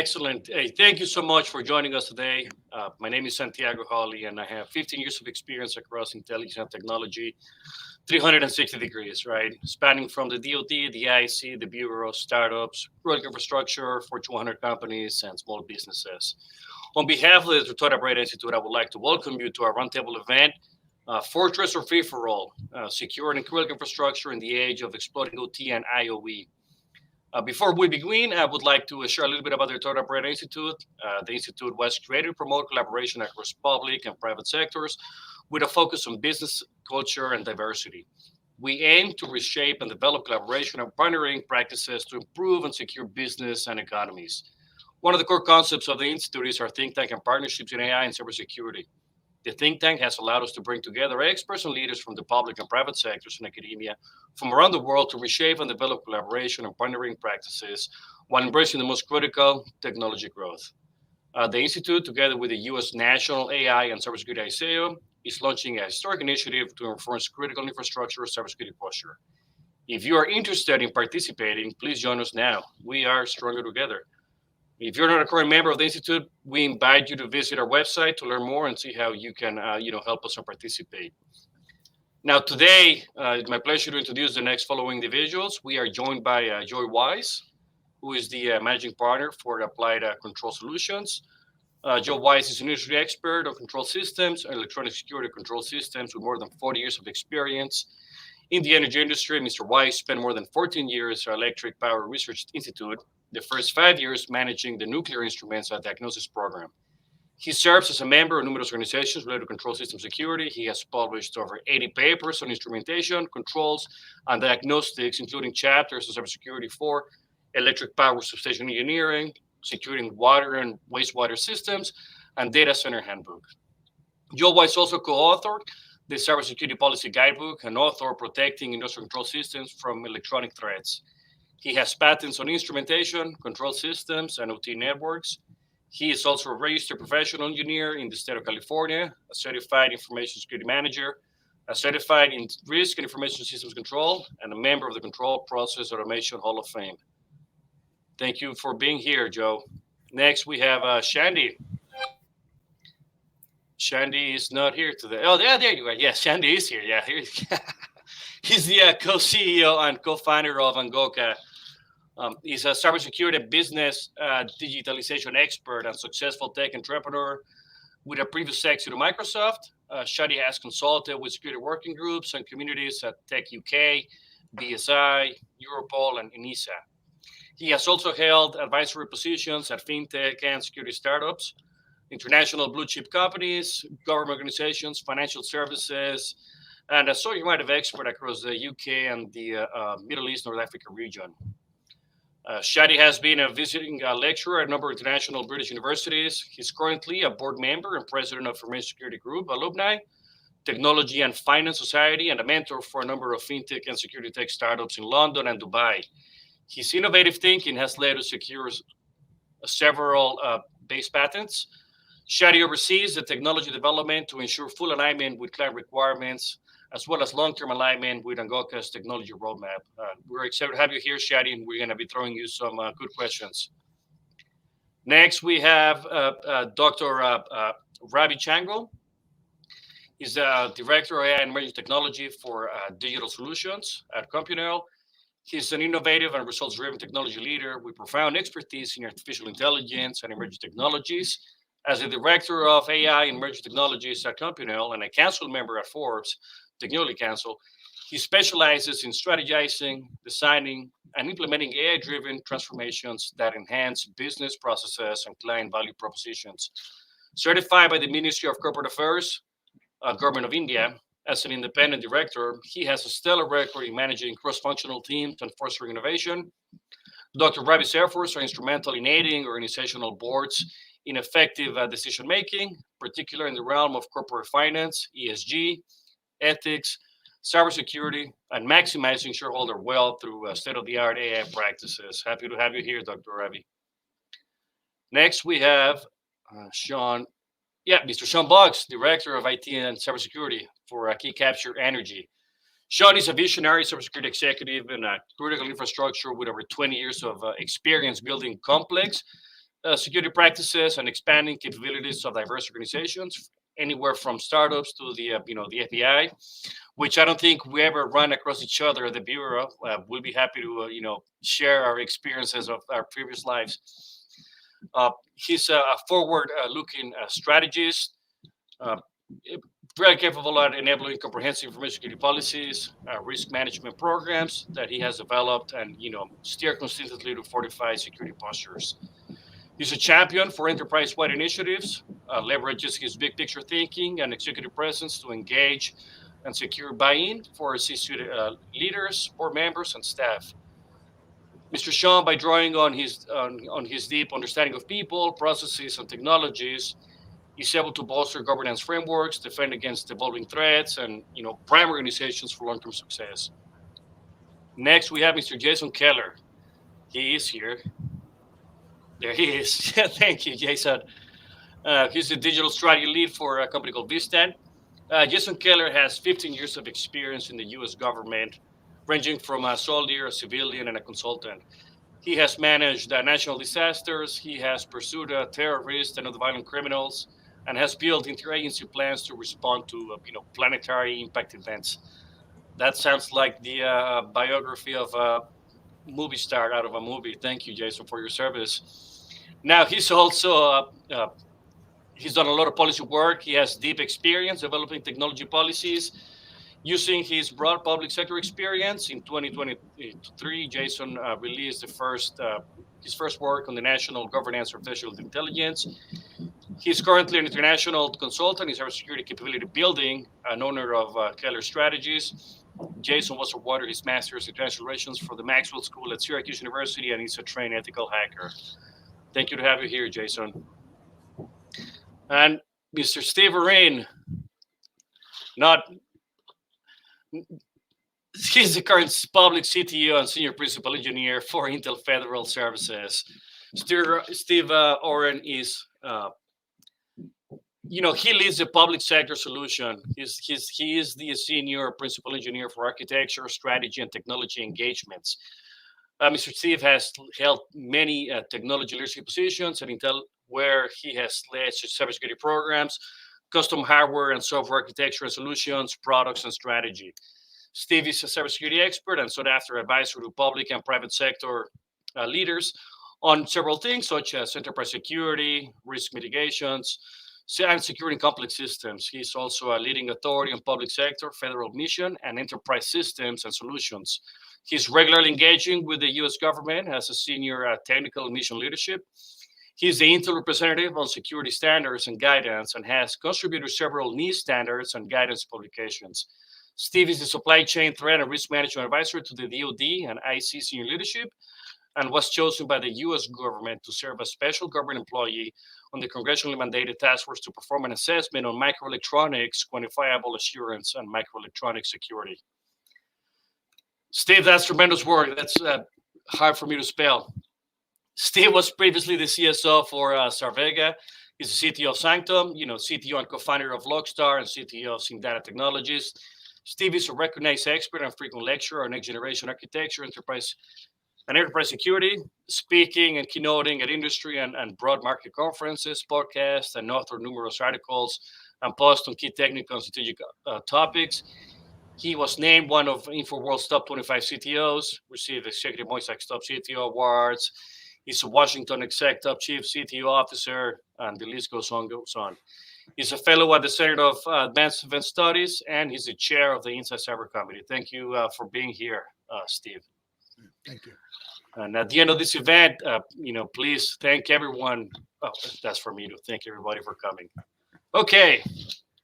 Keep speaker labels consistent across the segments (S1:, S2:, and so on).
S1: Excellent. Hey, thank you so much for joining us today. My name is Santiago Hawley, and I have 15 years of experience across intelligence and technology, 360 degrees, right? Spanning from the DoD, the IC, the Bureau, startups, critical infrastructure, Fortune 100 companies, and small businesses. On behalf of the Tutora Breda Institute, I would like to welcome you to our roundtable event, Fortress or Free for All, Secure and Critical Infrastructure in the Age of Exploding OT and IoE. Before we begin, I would like to share a little bit about the Total Brand Institute. The Institute was created to promote collaboration across public and private sectors with a focus on business, culture, and diversity. We aim to reshape and develop collaboration and partnering practices to improve and secure business and economies. One of the core concepts of the Institute is our think tank and partnerships in AI and cybersecurity. The think tank has allowed us to bring together experts and leaders from the public and private sectors and academia from around the world to reshape and develop collaboration and partnering practices while embracing the most critical technology growth. The Institute, together with the U.S. National AI and Cybersecurity ISAO, is launching a historic initiative to enforce critical infrastructure cybersecurity posture. If you are interested in participating, please join us now. We are stronger together. If you're not a current member of the Institute, we invite you to visit our website to learn more and see how you can help us and participate. Now, today, it's my pleasure to introduce the next following individuals. We are joined by Joy Wise, who is the managing partner for Applied Control Solutions. Joe Wise is an industry expert of control systems and electronic security control systems with more than 40 years of experience. In the energy industry, Mr. Wise spent more than 14 years at Electric Power Research Institute, the first 5 years managing the nuclear instruments diagnosis program. He serves as a member of numerous organizations related to control system security. He has published over 80 papers on instrumentation, controls, and diagnostics, including chapters on cybersecurity for electric power substation engineering, securing water and wastewater systems, and data center handbook. Joe Wise also co-authored the Cybersecurity Policy Guidebook and author Protecting Industrial Control Systems from Electronic Threats. He has patents on instrumentation, control systems, and OT networks. He is also a registered professional engineer in the state of California, a certified information security manager, a certified in risk and information systems control, and a member of the Control Process Automation Hall of Fame. Thank you for being here, Joe. Next, we have Shandy. Shandy is not here today. Oh, yeah, there you are. Yes, Shandy is here. Yeah, he's the co-CEO and co-founder of Angoka. He's a cybersecurity business digitalization expert and successful tech entrepreneur with a previous exit to Microsoft. Shadi has consulted with security working groups and communities at Tech UK, BSI, Europol, and ENISA. He has also held advisory positions at fintech and security startups, international blue chip companies, government organizations, financial services, and a subject matter expert across the UK and the Middle East, North Africa region. Shadi has been a visiting lecturer at a number of international British universities. He's currently a board member and president of Information Security Group alumni, Technology and Finance Society, and a mentor for a number of fintech and security tech startups in London and Dubai. His innovative thinking has led to secure several base patents. Shadi oversees the technology development to ensure full alignment with client requirements, as well as long-term alignment with Angoka's technology roadmap. We're excited to have you here, Shadi, and we're going to be throwing you some good questions. Next, we have Dr. Ravi Chango. He's the Director of AI and Emerging Technology for Digital Solutions at Compunel. He's an innovative and results-driven technology leader with profound expertise in artificial intelligence and emerging technologies. As the Director of AI and Emerging Technologies at Compunel and a council member at Forbes Technology Council, he specializes in strategizing, designing, and implementing AI-driven transformations that enhance business processes and client value propositions. Certified by the Ministry of Corporate Affairs, Government of India, as an independent director, he has a stellar record in managing cross-functional teams and fostering innovation. Dr. Ravi's efforts are instrumental in aiding organizational boards in effective decision-making, particularly in the realm of corporate finance, ESG, ethics, cybersecurity, and maximizing shareholder wealth through state-of-the-art AI practices. Happy to have you here, Dr. Ravi. Next, we have Mr. Sean Boggs, Director of IT and Cybersecurity for Key Capture Energy. Sean is a visionary cybersecurity executive in critical infrastructure with over 20 years of experience building complex security practices and expanding capabilities of diverse organizations, anywhere from startups to the FBI, which I don't think we ever run across each other at the bureau. We'll be happy to share our experiences of our previous lives. He's a forward-looking strategist, uh, very capable at enabling comprehensive information security policies, risk management programs that he has developed, and steer consistently to fortify security postures. He's a champion for enterprise-wide initiatives, leverages his big picture thinking and executive presence to engage and secure buy-in for C-suite leaders, board members, and staff. Mr. Sean, by drawing on his deep understanding of people, processes, and technologies, is able to bolster governance frameworks, defend against evolving threats, and prime organizations for long-term success. Next, we have Mr. Jason Keller. He is here. There he is. Thank you, Jason. He's the digital strategy lead for a company called Vistan. Jason Keller has 15 years of experience in the U.S. government, ranging from a soldier, a civilian, and a consultant. He has managed national disasters. He has pursued terrorists and other violent criminals, and has built interagency plans to respond to planetary impact events. That sounds like the biography of a movie star out of a movie. Thank you, Jason, for your service. Now he's also he's done a lot of policy work. He has deep experience developing technology policies. Using his broad public sector experience, in 2023, Jason released his first work on the national governance of artificial intelligence. He's currently an international consultant in cybersecurity capability building, an owner of Keller Strategies. Jason was awarded his master's in international relations for the Maxwell School at Syracuse University, and he's a trained ethical hacker. Thank you to have you here, Jason. And Mr. Steve Arrain, not he's the current public CTO and senior principal engineer for Intel Federal Services. Steve Oren is, he leads the public sector solution. He is the senior principal engineer for architecture, strategy, and technology engagements. Mr. Steve has held many technology leadership positions at Intel, where he has led cybersecurity programs, custom hardware and software architecture and solutions, products, and strategy. Steve is a cybersecurity expert and sought after advisor to public and private sector leaders on several things, such as enterprise security, risk mitigations, and securing complex systems. He's also a leading authority on public sector, federal mission, and enterprise systems and solutions. He's regularly engaging with the U.S. government as a senior technical mission leadership. He's the Intel representative on security standards and guidance, and has contributed several NIST standards and guidance publications. Steve is the supply chain threat and risk management advisor to the DoD and IC senior leadership, and was chosen by the U.S. government to serve as special government employee on the congressionally mandated task force to perform an assessment on microelectronics, quantifiable assurance, and microelectronic security. Steve, that's tremendous work. That's hard for me to spell. Steve was previously the CSO for Sarvega. He's the CTO of Sanctum, CTO and co-founder of Logstar, and CTO of Data Technologies. Steve is a recognized expert and frequent lecturer on next-generation architecture, enterprise security, speaking and keynoting at industry and broad market conferences, podcasts, and authored numerous articles and posts on key technical and strategic topics. He was named one of InfoWorld's top 25 CTOs, received Executive Moisak's top CTO awards. He's a Washington Exec top chief CTO officer, and the list goes on. He's a fellow at the Center of Advanced Event Studies, and he's the chair of the Inside Cyber Committee. Thank you for being here, Steve.
S2: Thank you.
S1: And at the end of this event, please thank everyone. Oh, that's for me to thank everybody for coming. Okay,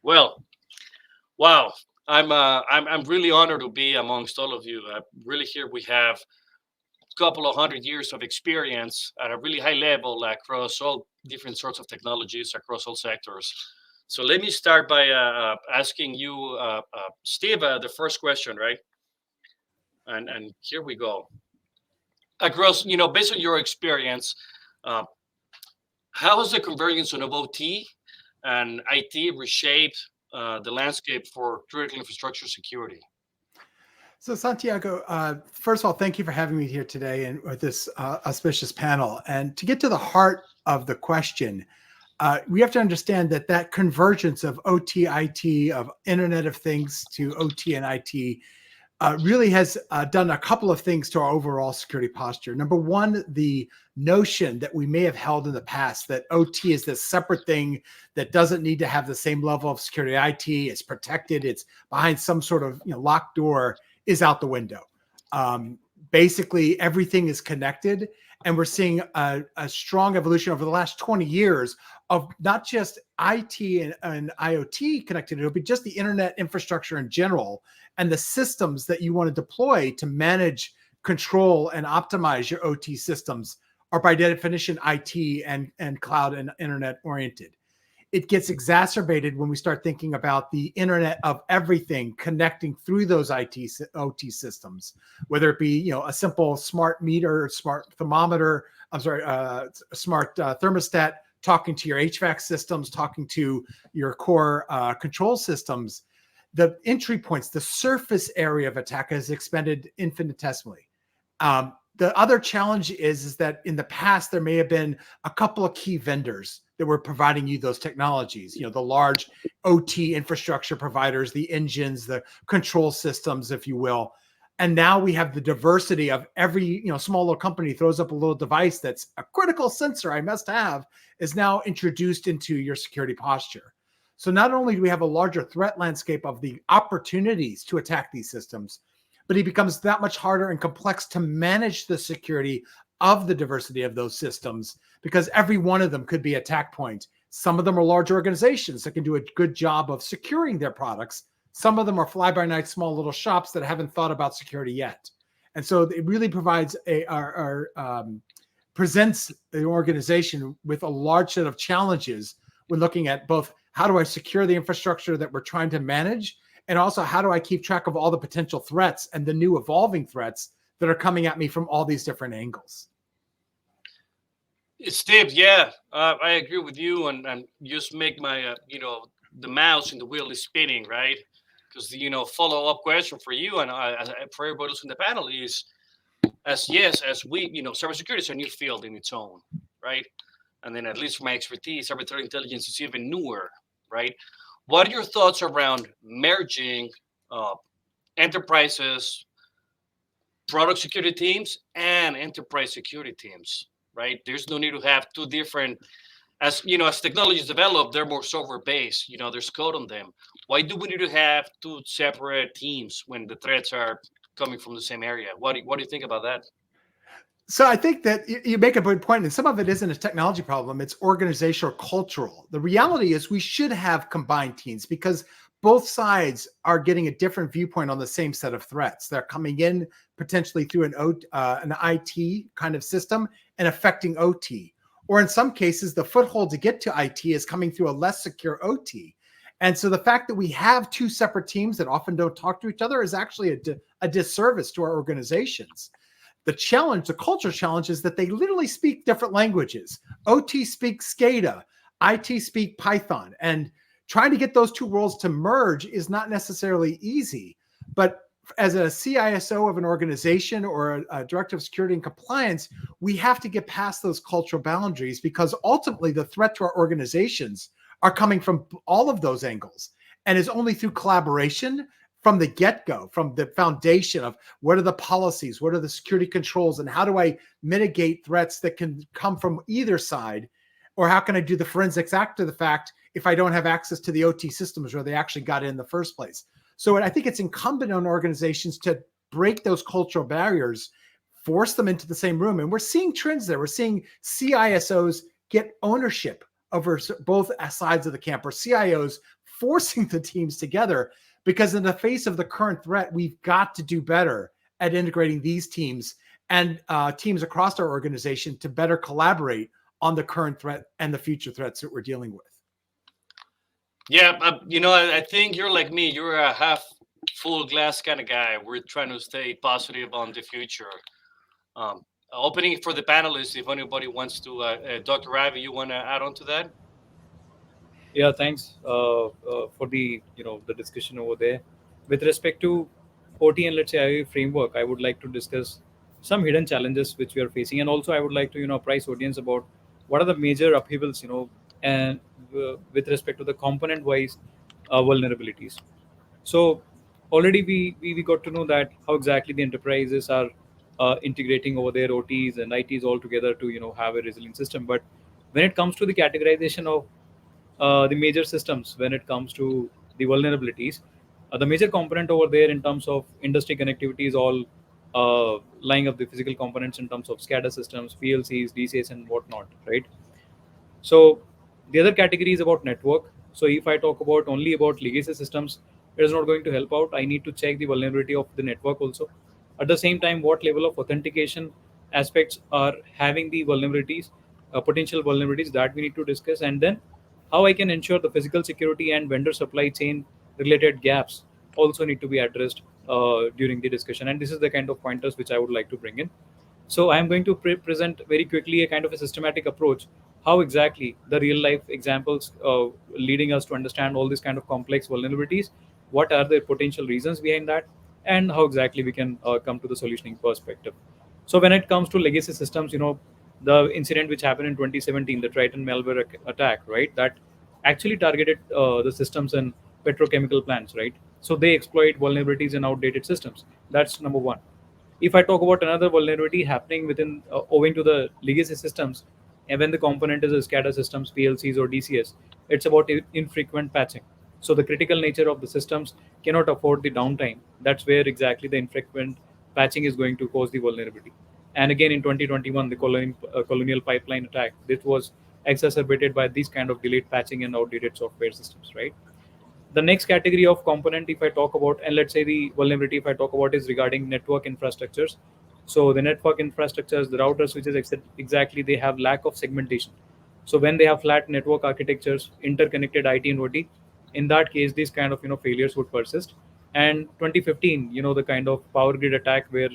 S1: well, wow. I'm really honored to be amongst all of you. Really here we have a couple of 100 years of experience at a really high level across all different sorts of technologies across all sectors. So let me start by asking you, Steve, the first question, right? And here we go. Across, based on your experience, how has the convergence of OT and IT reshaped the landscape for critical infrastructure security?
S2: So Santiago, first of all, thank you for having me here today and with this auspicious panel. And to get to the heart of the question, we have to understand that that convergence of OT, IT, of Internet of Things to OT and IT really has done a couple of things to our overall security posture. Number one, the notion that we may have held in the past that OT is this separate thing that doesn't need to have the same level of security. IT is protected, it's behind some sort of locked door, is out the window. Basically, everything is connected, and we're seeing a strong evolution over the last 20 years of not just IT and IoT connectivity, but just the internet infrastructure in general, and the systems that you want to deploy to manage, control, and optimize your OT systems are by definition IT and cloud and internet oriented. It gets exacerbated when we start thinking about the internet of everything connecting through those OT systems, whether it be a simple smart meter, smart thermometer, smart thermostat talking to your HVAC systems, talking to your core control systems. The entry points, the surface area of attack has expanded infinitesimally. The other challenge is that in the past, there may have been a couple of key vendors that were providing you those technologies, the large OT infrastructure providers, the engines, the control systems, if you will. And now we have the diversity of every, small little company throws up a little device that's a critical sensor I must have, is now introduced into your security posture. So not only do we have a larger threat landscape of the opportunities to attack these systems, but it becomes that much harder and complex to manage the security of the diversity of those systems, because every one of them could be an attack point. Some of them are large organizations that can do a good job of securing their products. Some of them are fly-by-night small little shops that haven't thought about security yet. And so it really provides presents the organization with a large set of challenges when looking at both how do I secure the infrastructure that we're trying to manage, and also how do I keep track of all the potential threats and the new evolving threats that are coming at me from all these different angles.
S1: Steve, yeah, I agree with you, and just make my, the mouse in the wheel is spinning, right? Because follow-up question for you and for everybody who's in the panel is, as we, cybersecurity is a new field in its own, right? And then at least for my expertise, cyber threat intelligence is even newer, right? What are your thoughts around merging enterprises, product security teams, and enterprise security teams? Right? There's no need to have two different. As technologies develop, they're more software based. There's code on them. Why do we need to have two separate teams when the threats are coming from the same area? What do you think about that?
S2: So I think that you make a good point, and some of it isn't a technology problem, it's organizational, cultural. The reality is we should have combined teams because both sides are getting a different viewpoint on the same set of threats. They're coming in potentially through an IT kind of system and affecting OT. Or in some cases, the foothold to get to IT is coming through a less secure OT. And so the fact that we have two separate teams that often don't talk to each other is actually a disservice to our organizations. The challenge, the culture challenge, is that they literally speak different languages. OT speaks SCADA, IT speak Python, and trying to get those two worlds to merge is not necessarily easy. But as a CISO of an organization or a director of security and compliance, we have to get past those cultural boundaries, because ultimately the threat to our organizations are coming from all of those angles. And it's only through collaboration from the get-go, from the foundation of what are the policies, what are the security controls, and how do I mitigate threats that can come from either side, or how can I do the forensics after the fact if I don't have access to the OT systems where they actually got in the first place. So I think it's incumbent on organizations to break those cultural barriers, force them into the same room. And we're seeing trends there. We're seeing CISOs get ownership over both sides of the camp, or CIOs forcing the teams together, because in the face of the current threat, we've got to do better at integrating these teams and teams across our organization to better collaborate on the current threat and the future threats that we're dealing with.
S1: Yeah, I think you're like me. You're a half full glass kind of guy. We're trying to stay positive on the future. Opening for the panelists, if anybody wants to, Dr. Ravi, you want to add on to that?
S3: Yeah, thanks for the the discussion over there. With respect to OT and let's say IoE framework, I would like to discuss some hidden challenges which we are facing, and also I would like to apprise audience about what are the major upheavals and with respect to the component wise vulnerabilities. So already we got to know that how exactly the enterprises are integrating over their OTs and ITs all together to have a resilient system. But when it comes to the categorization of the major systems, when it comes to the vulnerabilities, the major component over there in terms of industry connectivity is all lying up the physical components in terms of SCADA systems, PLCs, DCS, and whatnot, right? So the other category is about network. So if I talk about only about legacy systems, it is not going to help out. I need to check the vulnerability of the network also. At the same time, what level of authentication aspects are having the vulnerabilities, potential vulnerabilities that we need to discuss, and then how I can ensure the physical security and vendor supply chain related gaps also need to be addressed during the discussion. And this is the kind of pointers which I would like to bring in. So I'm going to present very quickly a kind of a systematic approach, how exactly the real life examples leading us to understand all these kind of complex vulnerabilities, what are the potential reasons behind that, and how exactly we can come to the solutioning perspective. So when it comes to legacy systems, the incident which happened in 2017, the Triton malware attack, right? That actually targeted the systems and petrochemical plants, right? So they exploit vulnerabilities in outdated systems. That's number one. If I talk about another vulnerability happening within owing to the legacy systems, and when the component is a SCADA systems, PLCs or DCS, it's about infrequent patching. So the critical nature of the systems cannot afford the downtime. That's where exactly the infrequent patching is going to cause the vulnerability. And again in 2021, the colonial pipeline attack, this was exacerbated by these kind of delayed patching and outdated software systems, right? The next category of component, if I talk about, and let's say the vulnerability, if I talk about, is regarding network infrastructures. So the network infrastructures, the routers, switches, exactly, they have lack of segmentation. So when they have flat network architectures, interconnected IT and OT, in that case, these kind of failures would persist. And 2015, the kind of power grid attack where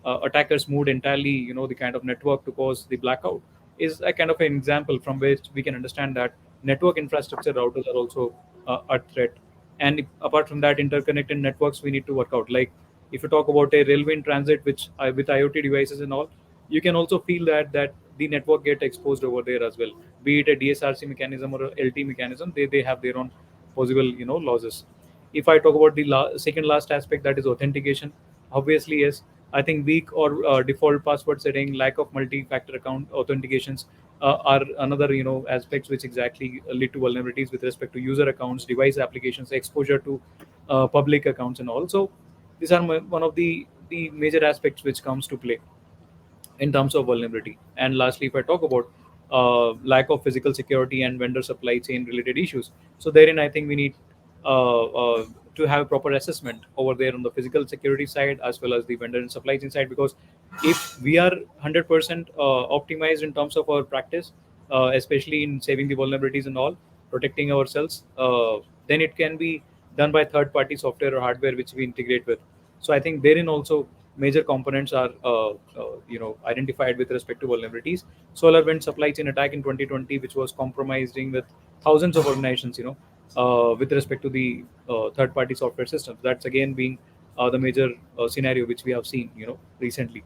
S3: attackers moved entirely, the kind of network to cause the blackout, is a kind of an example from which we can understand that network infrastructure routers are also a threat. And apart from that, interconnected networks we need to work out. Like if you talk about a railway in transit, which with IoT devices and all, you can also feel that the network get exposed over there as well. Be it a DSRC mechanism or a LT mechanism, they have their own possible losses. If I talk about the second last aspect, that is authentication. Obviously, yes, I think weak or default password setting, lack of multi-factor account authentications are another aspects which exactly lead to vulnerabilities with respect to user accounts, device applications, exposure to public accounts, and also these are one of the major aspects which comes to play in terms of vulnerability. And lastly, if I talk about lack of physical security and vendor supply chain related issues, so therein I think we need to have a proper assessment over there on the physical security side as well as the vendor and supply chain side. Because if we are 100% optimized in terms of our practice, especially in saving the vulnerabilities and all, protecting ourselves, then it can be done by third party software or hardware which we integrate with. So I think therein also major components are identified with respect to vulnerabilities. Solar wind supply chain attack in 2020, which was compromising with thousands of organizations, with respect to the third party software systems. That's again being the major scenario which we have seen recently.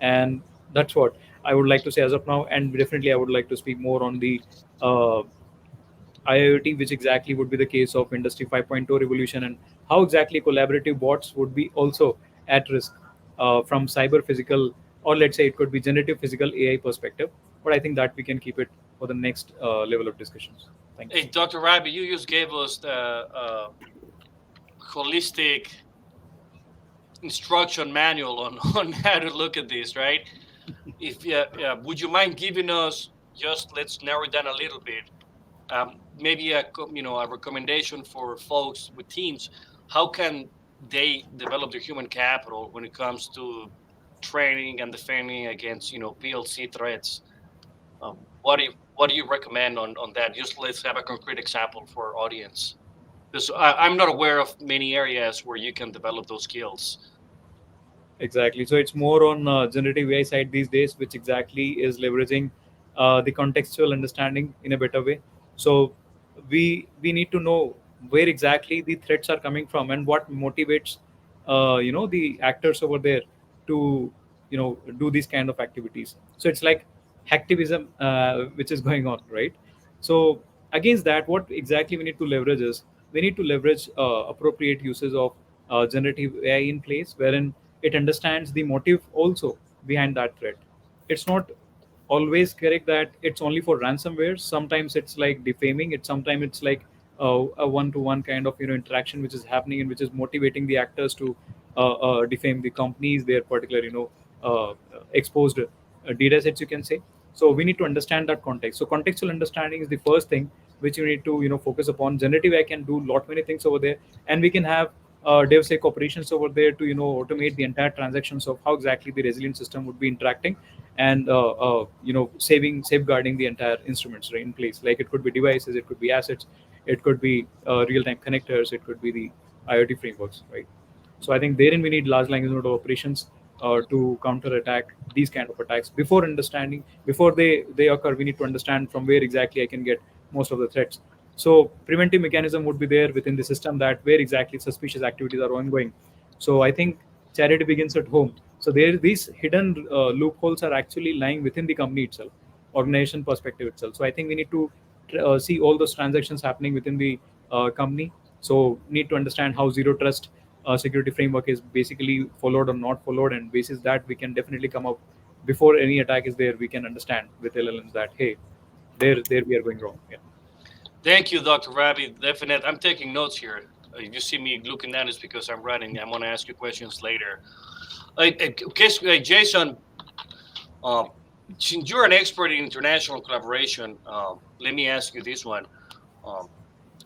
S3: And that's what I would like to say as of now. And definitely I would like to speak more on the uh, IoT, which exactly would be the case of Industry 5.0 revolution, and how exactly collaborative bots would be also at risk from cyber physical, or let's say it could be generative physical AI perspective. But I think that we can keep it for the next level of discussions. Thank you.
S1: Hey, Dr. Rabi, you just gave us the holistic instruction manual on, on how to look at this, right? If would you mind giving us, just let's narrow it down a little bit, maybe a recommendation for folks with teams, how can they develop their human capital when it comes to training and defending against PLC threats? What do you recommend on that? Just let's have a concrete example for our audience, because I'm not aware of many areas where you can develop those skills.
S3: Exactly. So it's more on generative AI side these days, which exactly is leveraging the contextual understanding in a better way. So we need to know where exactly the threats are coming from and what motivates the actors over there to do these kind of activities. So it's like hacktivism which is going on, right? So against that, what exactly we need to leverage is we need to leverage appropriate uses of generative AI in place, wherein it understands the motive also behind that threat. It's not always correct that it's only for ransomware. Sometimes it's like defaming it, sometimes it's like a one-to-one kind of interaction which is happening and which is motivating the actors to defame the companies, their particular exposed data sets, you can say. So we need to understand that context. So contextual understanding is the first thing which you need to focus upon. Generative AI can do lot many things over there, and we can have DevSec operations over there to automate the entire transactions of how exactly the resilient system would be interacting, and safeguarding the entire instruments right in place. Like it could be devices, it could be assets, it could be real-time connectors, it could be the IoT frameworks, right? So I think therein we need large language model operations to counter attack these kind of attacks. Before understanding, before they occur, we need to understand from where exactly I can get most of the threats. So preventive mechanism would be there within the system, that where exactly suspicious activities are ongoing. So I think charity begins at home. So there, these hidden loopholes are actually lying within the company itself, organization perspective itself. So I think we need to see all those transactions happening within the company. So need to understand how zero trust security framework is basically followed or not followed, and basis that we can definitely come up before any attack is there. We can understand with LLMs that hey, there we are going wrong. Yeah.
S1: Thank you, Dr. Ravi. Definite. I'm taking notes here. If you see me looking down, it's because I'm writing. I'm going to ask you questions later. Jason, since you're an expert in international collaboration, let me ask you this one.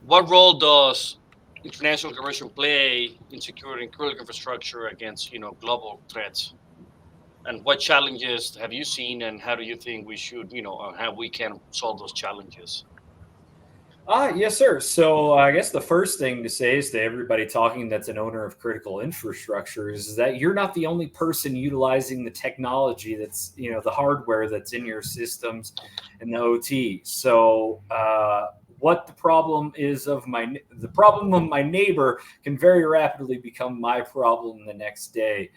S1: What role does international collaboration play in securing critical infrastructure against global threats? And what challenges have you seen, and how do you think we should, how we can solve those challenges?
S4: Yes, sir. So I guess the first thing to say is to everybody talking that's an owner of critical infrastructure is that you're not the only person utilizing the technology that's, the hardware that's in your systems and the OT. So what the problem is the problem of my neighbor can very rapidly become my problem the next day.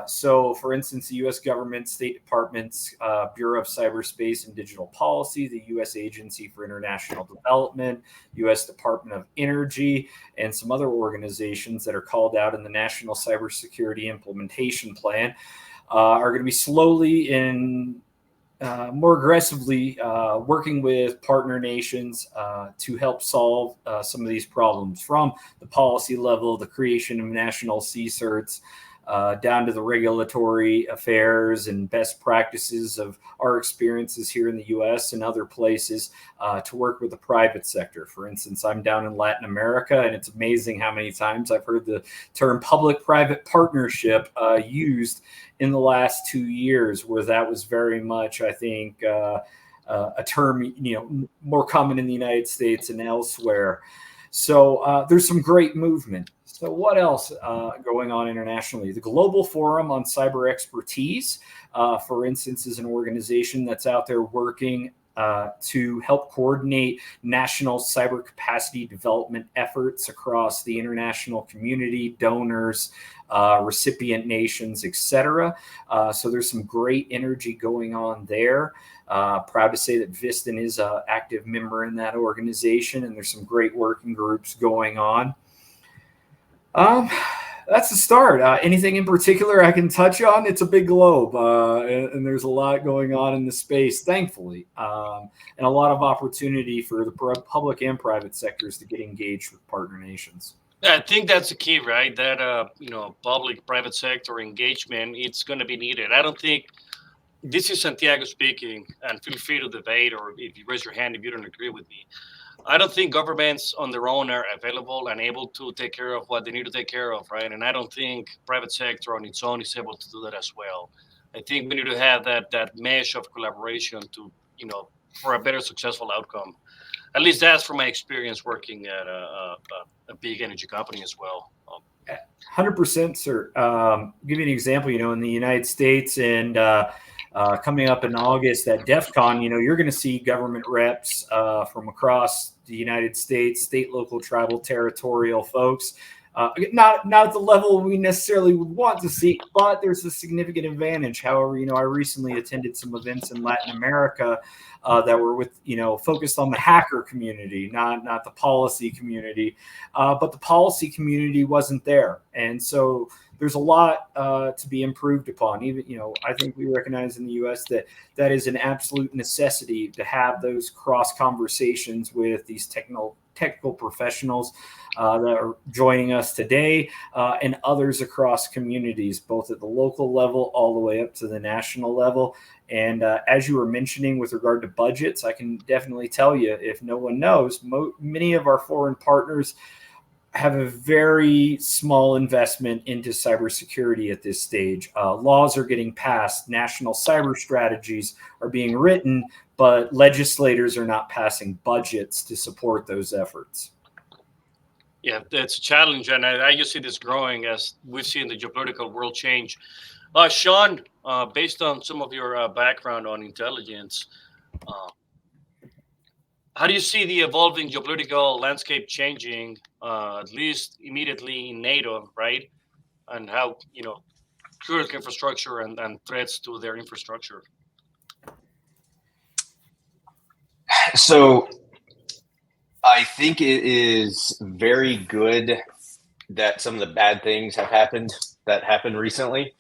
S4: So, for instance, the U.S. government, State Department's Bureau of Cyberspace and Digital Policy, the U.S. Agency for International Development, U.S. Department of Energy, and some other organizations that are called out in the National Cybersecurity Implementation Plan are going to be slowly and more aggressively working with partner nations to help solve some of these problems, from the policy level, the creation of national CSIRTs, down to the regulatory affairs and best practices of our experiences here in the U.S. and other places to work with the private sector. For instance, I'm down in Latin America, and it's amazing how many times I've heard the term public-private partnership used in the last 2 years, where that was very much, I think, a term more common in the United States and elsewhere. So there's some great movement. So what else going on internationally? The Global Forum on Cyber Expertise, for instance, is an organization that's out there working to help coordinate national cyber capacity development efforts across the international community, donors, recipient nations, etc. So there's some great energy going on there. Proud to say that Viston is an active member in that organization, and there's some great working groups going on. That's the start. Anything in particular I can touch on? It's a big globe, and there's a lot going on in the space, thankfully, and a lot of opportunity for the public and private sectors to get engaged with partner nations.
S1: I think that's the key, right? That public-private sector engagement, it's going to be needed. I don't think, this is Santiago speaking, and feel free to debate, or if you raise your hand if you don't agree with me. I don't think governments on their own are available and able to take care of what they need to take care of, right? And I don't think private sector on its own is able to do that as well. I think we need to have that mesh of collaboration to, for a better successful outcome. At least that's from my experience working at a big energy company as well.
S4: 100%, sir. Give you an example, in the United States and coming up in August at DEF CON, you're going to see government reps from across the United States, state, local, tribal, territorial folks Not at the level we necessarily would want to see, but there's a significant advantage. However, I recently attended some events in Latin America that were with, focused on the hacker community, not the policy community, but the policy community wasn't there, and so there's a lot to be improved upon. Even, I think we recognize in the U.S. that is an absolute necessity to have those cross conversations with these technical professionals that are joining us today, and others across communities, both at the local level all the way up to the national level. And as you were mentioning with regard to budgets, I can definitely tell you, if no one knows, many of our foreign partners have a very small investment into cybersecurity at this stage. Laws are getting passed, national cyber strategies are being written, but legislators are not passing budgets to support those efforts.
S1: Yeah, that's a challenge, and I just see this growing as we've seen the geopolitical world change. Sean, based on some of your background on intelligence, how do you see the evolving geopolitical landscape changing, at least immediately in NATO, right? And how, critical infrastructure and threats to their infrastructure?
S5: So I think it is very good that some of the bad things have happened recently.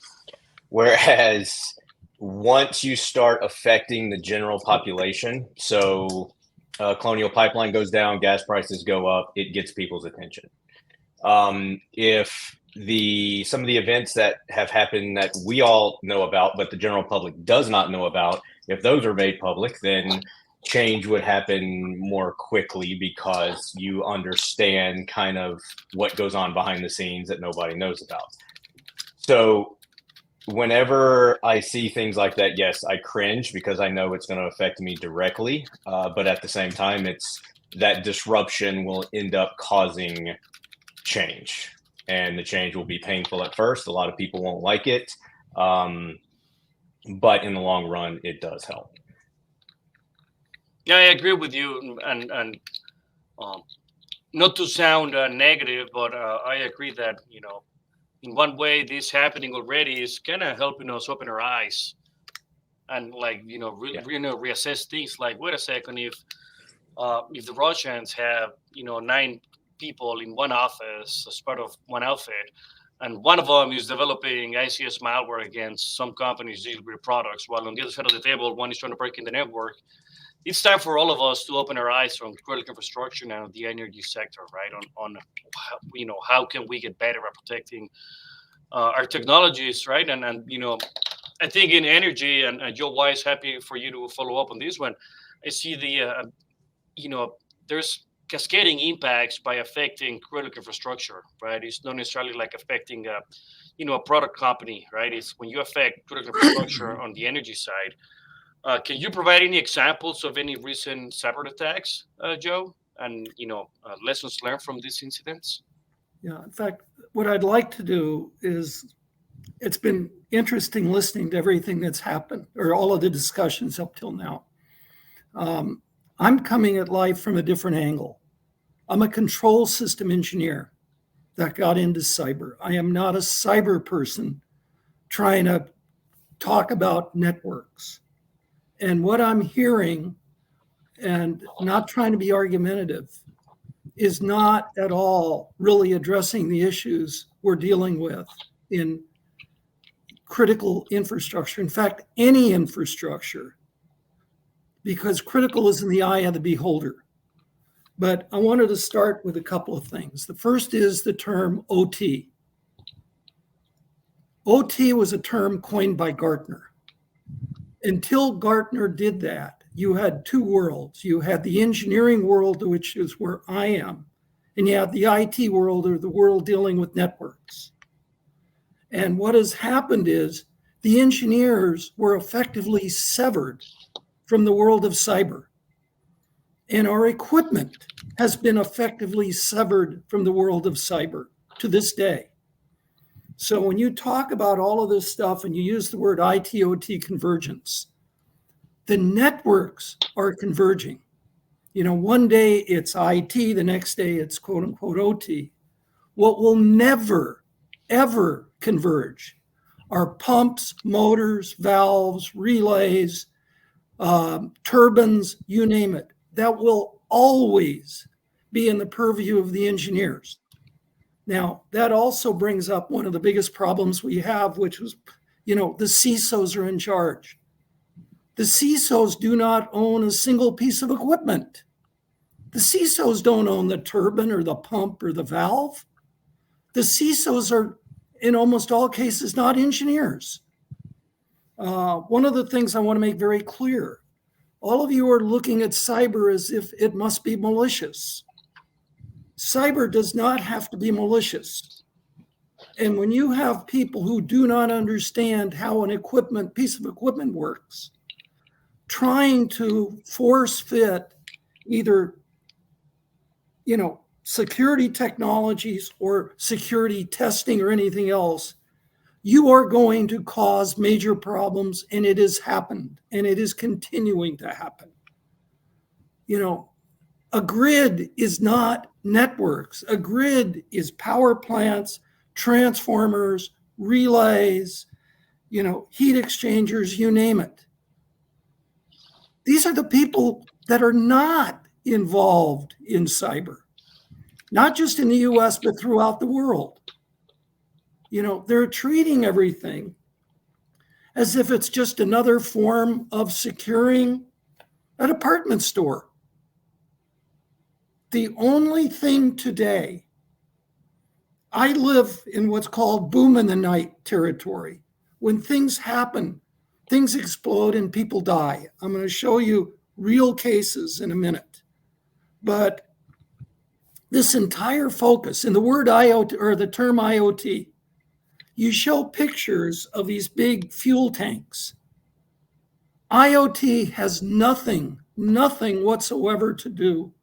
S5: Whereas once you start affecting the general population, so Colonial Pipeline goes down, gas prices go up, it gets people's attention. If some of the events that have happened that we all know about, but the general public does not know about, if those are made public, then change would happen more quickly because you understand kind of what goes on behind the scenes that nobody knows about. So whenever I see things like that, yes, I cringe because I know it's going to affect me directly. But at the same time, it's that disruption will end up causing change, and the change will be painful at first. A lot of people won't like it. But in the long run, it does help.
S1: Yeah, I agree with you, and not to sound negative, but I agree that in one way this happening already is kind of helping us open our eyes and reassess things. Like, wait a second, if the Russians have 9 people in one office as part of one outfit, and one of them is developing ICS malware against some companies deal with products, while on the other side of the table, one is trying to break in the network. It's time for all of us to open our eyes on critical infrastructure and the energy sector, right? On how can we get better at protecting our technologies, right? And I think in energy, and Joe Wise, happy for you to follow up on this one. I see there's cascading impacts by affecting critical infrastructure, right? It's not necessarily like affecting a product company, right? It's when you affect critical infrastructure on the energy side. Can you provide any examples of any recent cyber attacks, Joe, and lessons learned from these incidents?
S6: Yeah, in fact, what I'd like to do is, it's been interesting listening to everything that's happened, or all of the discussions up till now. I'm coming at life from a different angle. I'm a control system engineer that got into cyber. I am not a cyber person trying to talk about networks. And what I'm hearing, and not trying to be argumentative, is not at all really addressing the issues we're dealing with in critical infrastructure. In fact, any infrastructure, because critical is in the eye of the beholder. But I wanted to start with a couple of things. The first is the term OT. OT was a term coined by Gartner. Until Gartner did that, you had 2 worlds. You had the engineering world, which is where I am, and you had the IT world, or the world dealing with networks. And what has happened is the engineers were effectively severed from the world of cyber. And our equipment has been effectively severed from the world of cyber to this day. So when you talk about all of this stuff and you use the word IT-OT convergence, the networks are converging. One day it's IT, the next day it's quote unquote OT. What will never, ever converge are pumps, motors, valves, relays, turbines, you name it. That will always be in the purview of the engineers. Now, that also brings up one of the biggest problems we have, which was, the CISOs are in charge. The CISOs do not own a single piece of equipment. The CISOs don't own the turbine or the pump or the valve. The CISOs are, in almost all cases, not engineers. One of the things I want to make very clear, all of you are looking at cyber as if it must be malicious. Cyber does not have to be malicious. And when you have people who do not understand how an piece of equipment works, trying to force fit either, security technologies or security testing or anything else, you are going to cause major problems, and it has happened, and it is continuing to happen. A grid is not networks. A grid is power plants, transformers, relays, heat exchangers, you name it. These are the people that are not involved in cyber, not just in the US, but throughout the world. They're treating everything as if it's just another form of securing a department store. The only thing today, I live in what's called boom in the night territory. When things happen, things explode and people die. I'm going to show you real cases in a minute. But this entire focus in the word IoT or the term IoT, you show pictures of these big fuel tanks. IoT has nothing whatsoever to do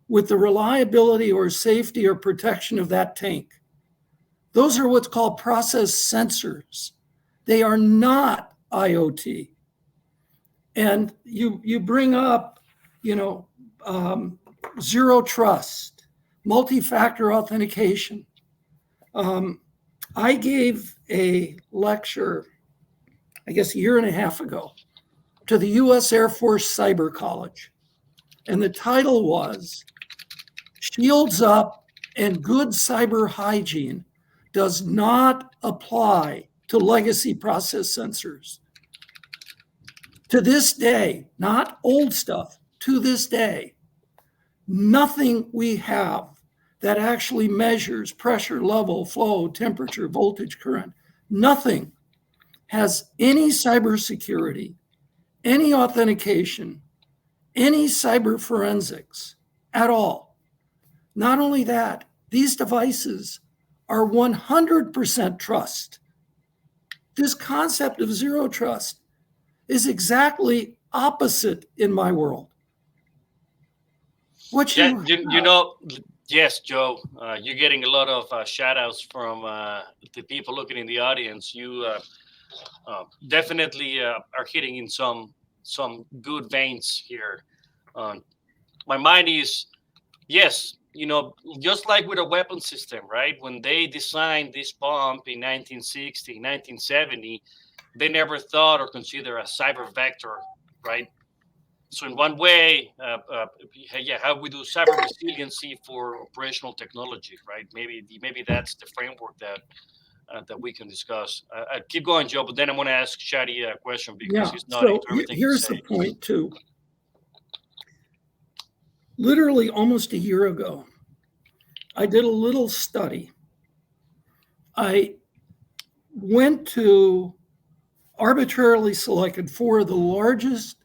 S6: with the reliability or safety or protection of that tank. Those are what's called process sensors. They are not IoT. And you bring up, zero trust, multi-factor authentication. I gave a lecture, I guess a year and a half ago, to the U.S. Air Force Cyber College. And the title was, Shields Up and Good Cyber Hygiene Does Not Apply to Legacy Process Sensors. To this day, not old stuff, to this day, nothing we have that actually measures pressure, level, flow, temperature, voltage, current, nothing has any cybersecurity, any authentication, any cyber forensics at all. Not only that, these devices are 100% trust. This concept of zero trust is exactly opposite in my world.
S1: Yes, Joe, you're getting a lot of shout outs from the people looking in the audience. You definitely are hitting in some good veins here. My mind is, yes, just like with a weapon system, right? When they designed this bomb in 1960, 1970, they never thought or considered a cyber vector, right? So in one way, how we do cyber resiliency for operational technology, right? Maybe that's the framework that we can discuss. Keep going, Joe, but then I'm going to ask Shadi a question because he's nodding to everything you say.
S6: Here's the point too. Literally almost a year ago, I did a little study. I went to arbitrarily selected 4 of the largest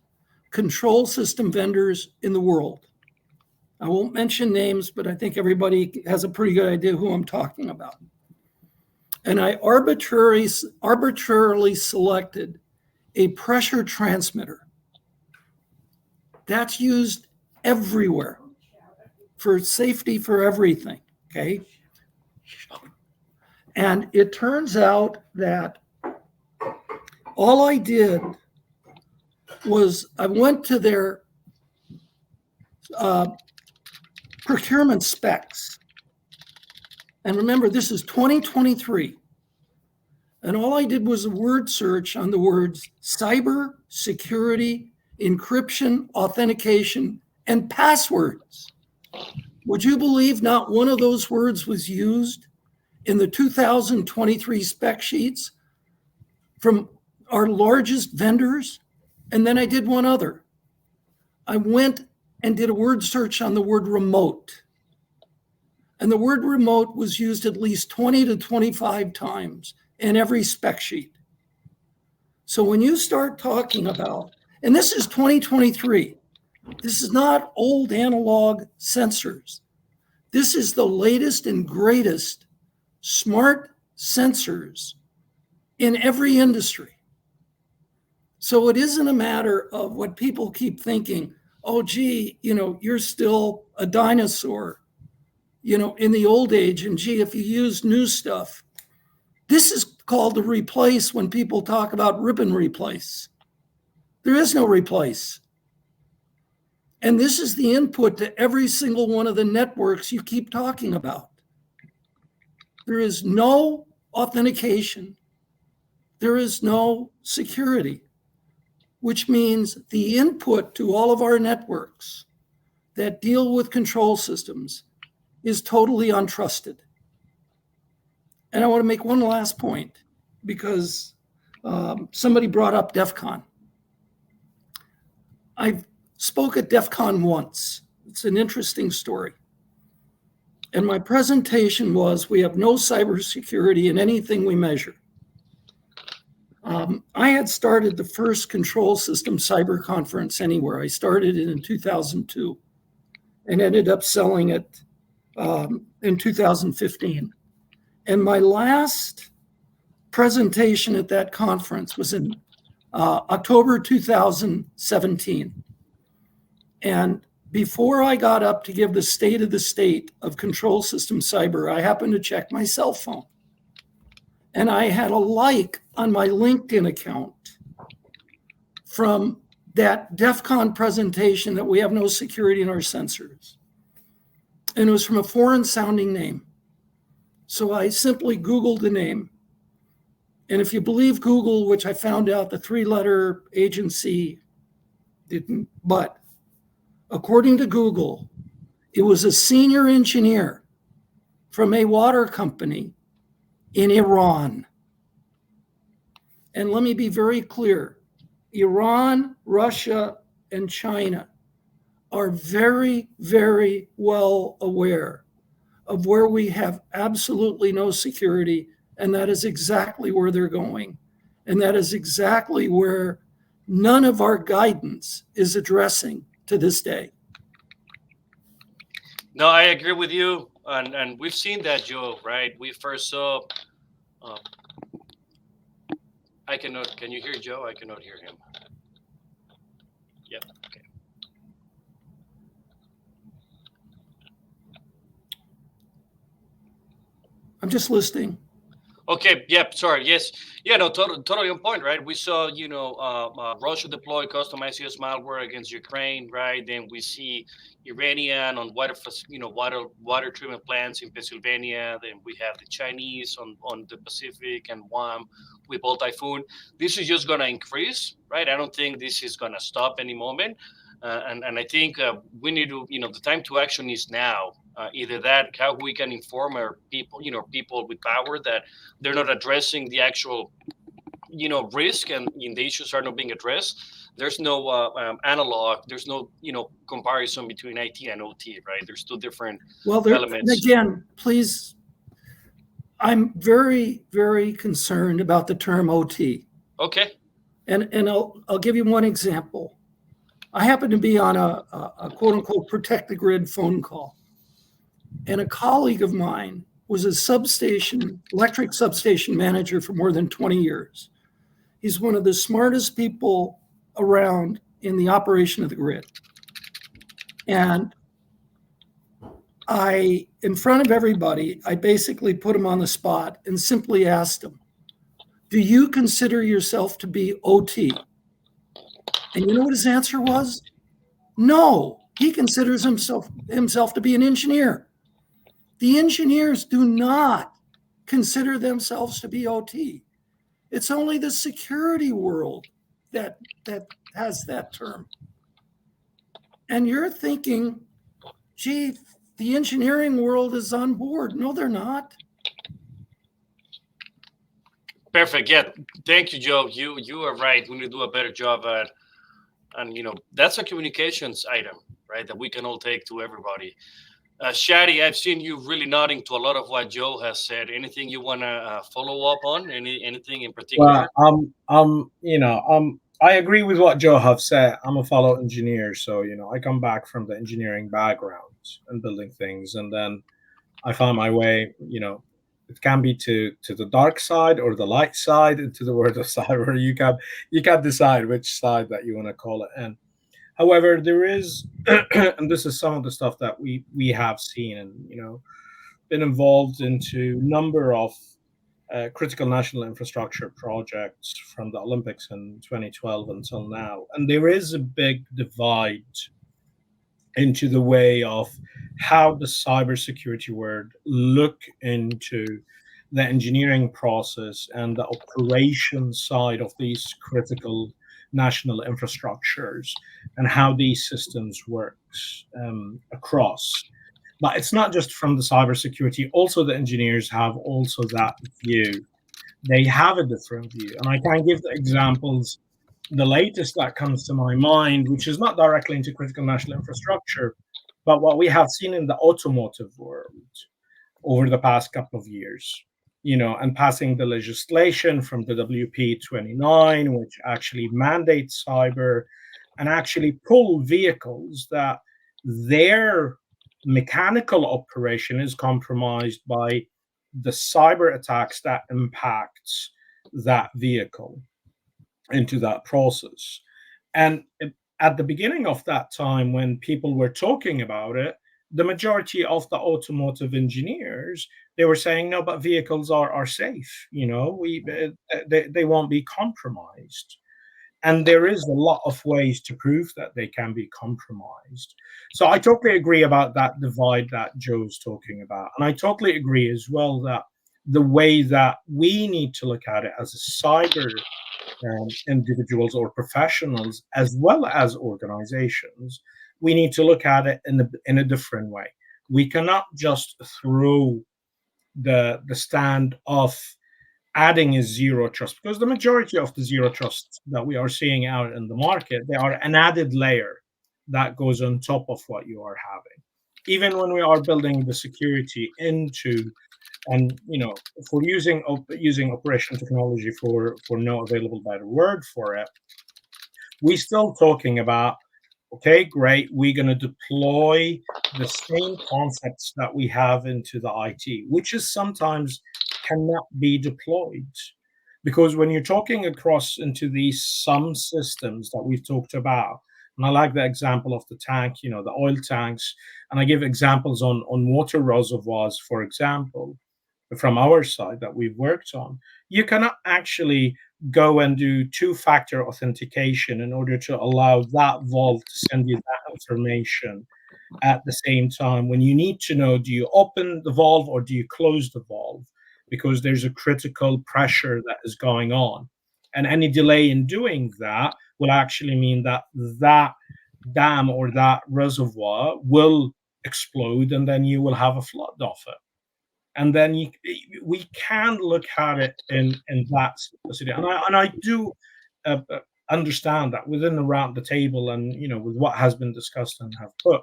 S6: control system vendors in the world. I won't mention names, but I think everybody has a pretty good idea who I'm talking about. And I arbitrarily selected a pressure transmitter. That's used everywhere for safety for everything, okay? And it turns out that all I did was I went to their procurement specs, And remember, this is 2023. And all I did was a word search on the words cyber security, encryption, authentication, and passwords. Would you believe not one of those words was used in the 2023 spec sheets from our largest vendors? And then I did one other. I went and did a word search on the word remote. And the word remote was used at least 20 to 25 times in every spec sheet. So when you start talking about, and this is 2023, this is not old analog sensors. This is the latest and greatest smart sensors in every industry. So it isn't a matter of what people keep thinking, oh, gee, you're still a dinosaur, in the old age. And gee, if you use new stuff, this is called to replace when people talk about rip and replace. There is no replace. And this is the input to every single one of the networks you keep talking about. There is no authentication. There is no security, which means the input to all of our networks that deal with control systems is totally untrusted. And I want to make one last point because somebody brought up DEF CON. I spoke at DEF CON once. It's an interesting story. And my presentation was, we have no cybersecurity in anything we measure. I had started the first control system cyber conference anywhere. I started it in 2002 and ended up selling it in 2015. And my last presentation at that conference was in October 2017. And before I got up to give the state of the state of control system cyber, I happened to check my cell phone. And I had a like on my LinkedIn account from that DEF CON presentation that we have no security in our sensors. And it was from a foreign sounding name. So I simply Googled the name. And if you believe Google, which I found out the 3-letter agency didn't, but according to Google, it was a senior engineer from a water company in Iran. And let me be very clear. Iran, Russia, and China are very, very well aware of where we have absolutely no security, and that is exactly where they're going. And that is exactly where none of our guidance is addressing to this day.
S1: No, I agree with you. And we've seen that, Joe, right? We first saw, can you hear Joe? I cannot hear him. Yep, okay.
S6: I'm just listening.
S1: Okay. Yep. Sorry. Yes. Yeah. No. Totally on point. Right. We saw, Russia deploy customized US malware against Ukraine. Right. Then we see Iranian on water treatment plants in Pennsylvania. Then we have the Chinese on the Pacific and Guam with Bolt Typhoon. This is just going to increase. Right. I don't think this is going to stop any moment. And I think we need to, the time to action is now. Either that, how we can inform our people, people with power that they're not addressing the actual, risk and the issues are not being addressed. There's no analog. There's no, comparison between IT and OT, right? There's two different elements.
S6: Again, please, I'm very, very concerned about the term OT.
S1: Okay.
S6: And I'll give you one example. I happen to be on a quote unquote protect the grid phone call. And a colleague of mine was a electric substation manager for more than 20 years. He's one of the smartest people around in the operation of the grid. And in front of everybody, I basically put him on the spot and simply asked him, do you consider yourself to be OT? And you know what his answer was? No, he considers himself to be an engineer. The engineers do not consider themselves to be OT. It's only the security world that has that term. And you're thinking, gee, the engineering world is on board. No, they're not.
S1: Perfect. Yeah. Thank you, Joe. You are right. We need to do a better job at, and that's a communications item, right? That we can all take to everybody. Shadi, I've seen you really nodding to a lot of what Joe has said. Anything you want to follow up on? Anything in particular?
S7: Well, I agree with what Joe have said. I'm a fellow engineer, so I come back from the engineering background and building things, and then I found my way. It can be to the dark side or the light side into the world of cyber. You can decide which side that you want to call it. And however, there is, and this is some of the stuff that we have seen and been involved into number of critical national infrastructure projects from the Olympics in 2012 until now, and there is a big divide into the way of how the cybersecurity world look into the engineering process and the operation side of these critical national infrastructures and how these systems works across. But it's not just from the cybersecurity. Also, the engineers have also that view. They have a different view, and I can give the examples. The latest that comes to my mind, which is not directly into critical national infrastructure, but what we have seen in the automotive world over the past couple of years, and passing the legislation from the WP29, which actually mandates cyber and actually pull vehicles that their mechanical operation is compromised by the cyber attacks that impacts that vehicle into that process. And at the beginning of that time, when people were talking about it, the majority of the automotive engineers, they were saying, no, but vehicles are safe. They won't be compromised. And there is a lot of ways to prove that they can be compromised. So I totally agree about that divide that Joe's talking about. And I totally agree as well that the way that we need to look at it as a cyber individuals or professionals, as well as organizations, we need to look at it in a different way. We cannot just throw the stand of adding a zero trust, because the majority of the zero trusts that we are seeing out in the market, they are an added layer that goes on top of what you are having. Even when we are building the security into, and for using operational technology for no available better word for it, we're still talking about, okay, great, we're going to deploy the same concepts that we have into the IT, which is sometimes cannot be deployed. Because when you're talking across into these some systems that we've talked about, and I like the example of the tank, the oil tanks, and I give examples on water reservoirs, for example, from our side that we've worked on, you cannot actually go and do two-factor authentication in order to allow that valve to send you that information at the same time, when you need to know, do you open the valve or do you close the valve? Because there's a critical pressure that is going on. And any delay in doing that will actually mean that that dam or that reservoir will explode, and then you will have a flood of it. And then we can look at it in that simplicity. And I do understand that within around the table and, with what has been discussed and have put,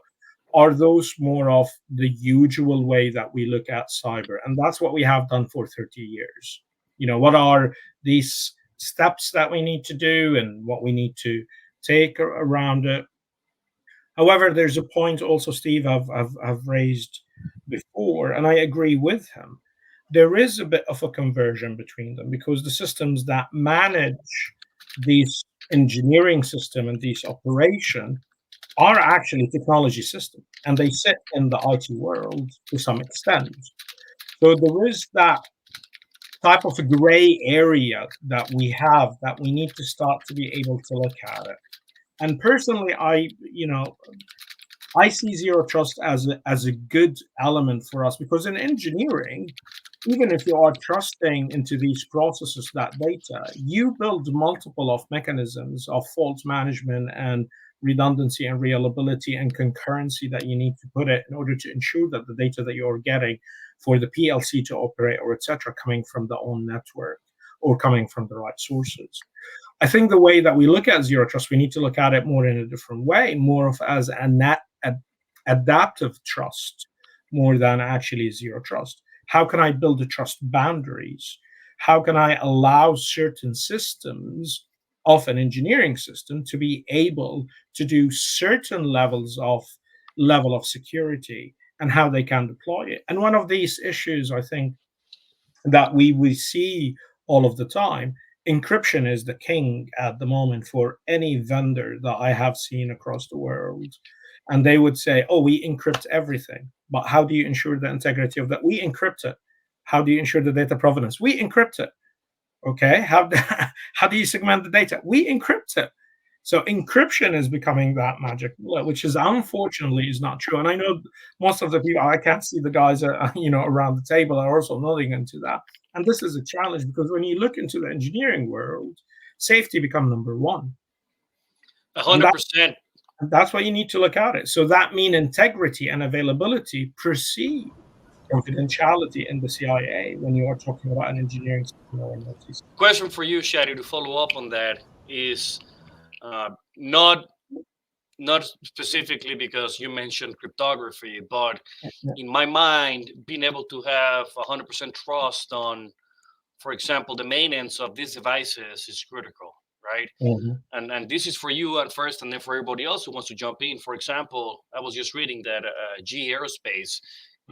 S7: are those more of the usual way that we look at cyber. And that's what we have done for 30 years. What are these steps that we need to do and what we need to take around it. However, there's a point also Steve have raised before, and I agree with him. There is a bit of a conversion between them, because the systems that manage these engineering system and these operation are actually technology systems, and they sit in the IT world to some extent. So there is that type of a gray area that we have that we need to start to be able to look at it. And personally, I see zero trust as a good element for us, because in engineering, even if you are trusting into these processes, that data, you build multiple of mechanisms of fault management and redundancy and reliability and concurrency that you need to put it in order to ensure that the data that you're getting for the PLC to operate or etc. coming from the own network or coming from the right sources. I think the way that we look at zero trust, we need to look at it more in a different way, more of as adaptive trust more than actually zero trust. How can I build the trust boundaries? How can I allow certain systems of an engineering system to be able to do certain level of security and how they can deploy it? And one of these issues, I think, that we see all of the time, encryption is the king at the moment for any vendor that I have seen across the world. And they would say, oh, we encrypt everything. But how do you ensure the integrity of that? We encrypt it. How do you ensure the data provenance? We encrypt it. Okay. How do you segment the data? We encrypt it. So encryption is becoming that magic bullet, which is unfortunately is not true. And I know most of the people, I can't see the guys, around the table are also nodding into that. And this is a challenge because when you look into the engineering world, safety become number one.
S1: 100%.
S7: That's why you need to look at it. So that means integrity and availability precede confidentiality in the CIA when you are talking about an engineering system or an OT system.
S1: Question for you, Shadi, to follow up on that is not specifically because you mentioned cryptography, but in my mind, being able to have 100% trust on, for example, the maintenance of these devices is critical, right?
S7: Mm-hmm.
S1: And this is for you at first, and then for everybody else who wants to jump in. For example, I was just reading that GE Aerospace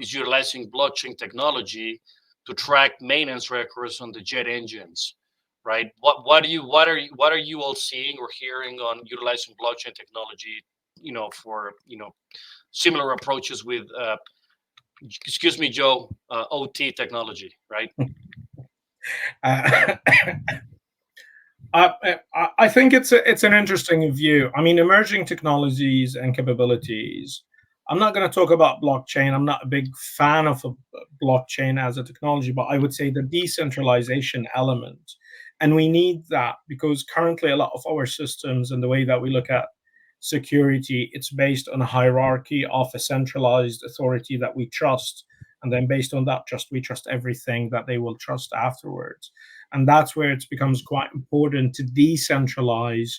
S1: is utilizing blockchain technology to track maintenance records on the jet engines, right? What are you all seeing or hearing on utilizing blockchain technology, for similar approaches with excuse me, Joe, OT technology, right?
S7: I think it's an interesting view. I mean, emerging technologies and capabilities. I'm not going to talk about blockchain. I'm not a big fan of a blockchain as a technology, but I would say the decentralization element. And we need that because currently a lot of our systems and the way that we look at security, it's based on a hierarchy of a centralized authority that we trust. And then based on that trust, we trust everything that they will trust afterwards. And that's where it becomes quite important to decentralize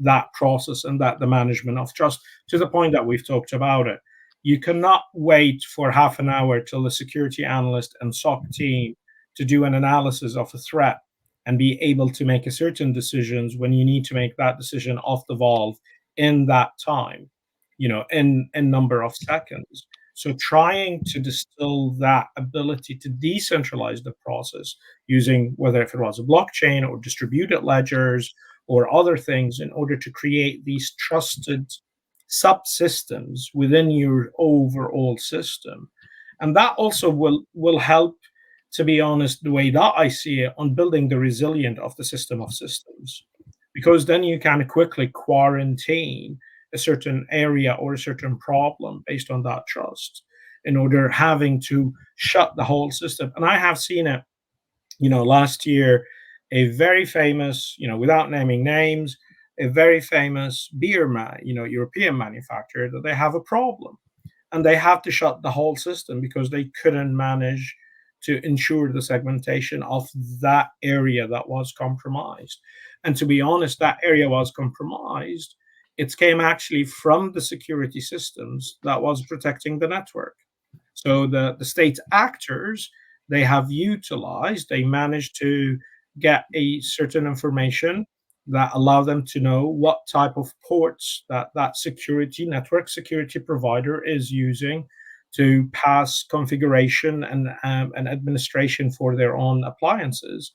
S7: that process and that the management of trust to the point that we've talked about it. You cannot wait for half an hour till the security analyst and SOC team to do an analysis of a threat and be able to make a certain decisions when you need to make that decision off the valve in that time, in number of seconds. So trying to distill that ability to decentralize the process using whether if it was a blockchain or distributed ledgers or other things in order to create these trusted subsystems within your overall system. And that also will help, to be honest, the way that I see it, on building the resilience of the system of systems. Because then you can quickly quarantine a certain area or a certain problem based on that trust in order having to shut the whole system. And I have seen it, last year, a very famous, without naming names, a very famous beer, European manufacturer, that they have a problem and they have to shut the whole system because they couldn't manage to ensure the segmentation of that area that was compromised. And to be honest, that area was compromised. It came actually from the security systems that was protecting the network. So the state actors, they have utilized, they managed to get a certain information that allow them to know what type of ports that network security provider is using to pass configuration and administration for their own appliances.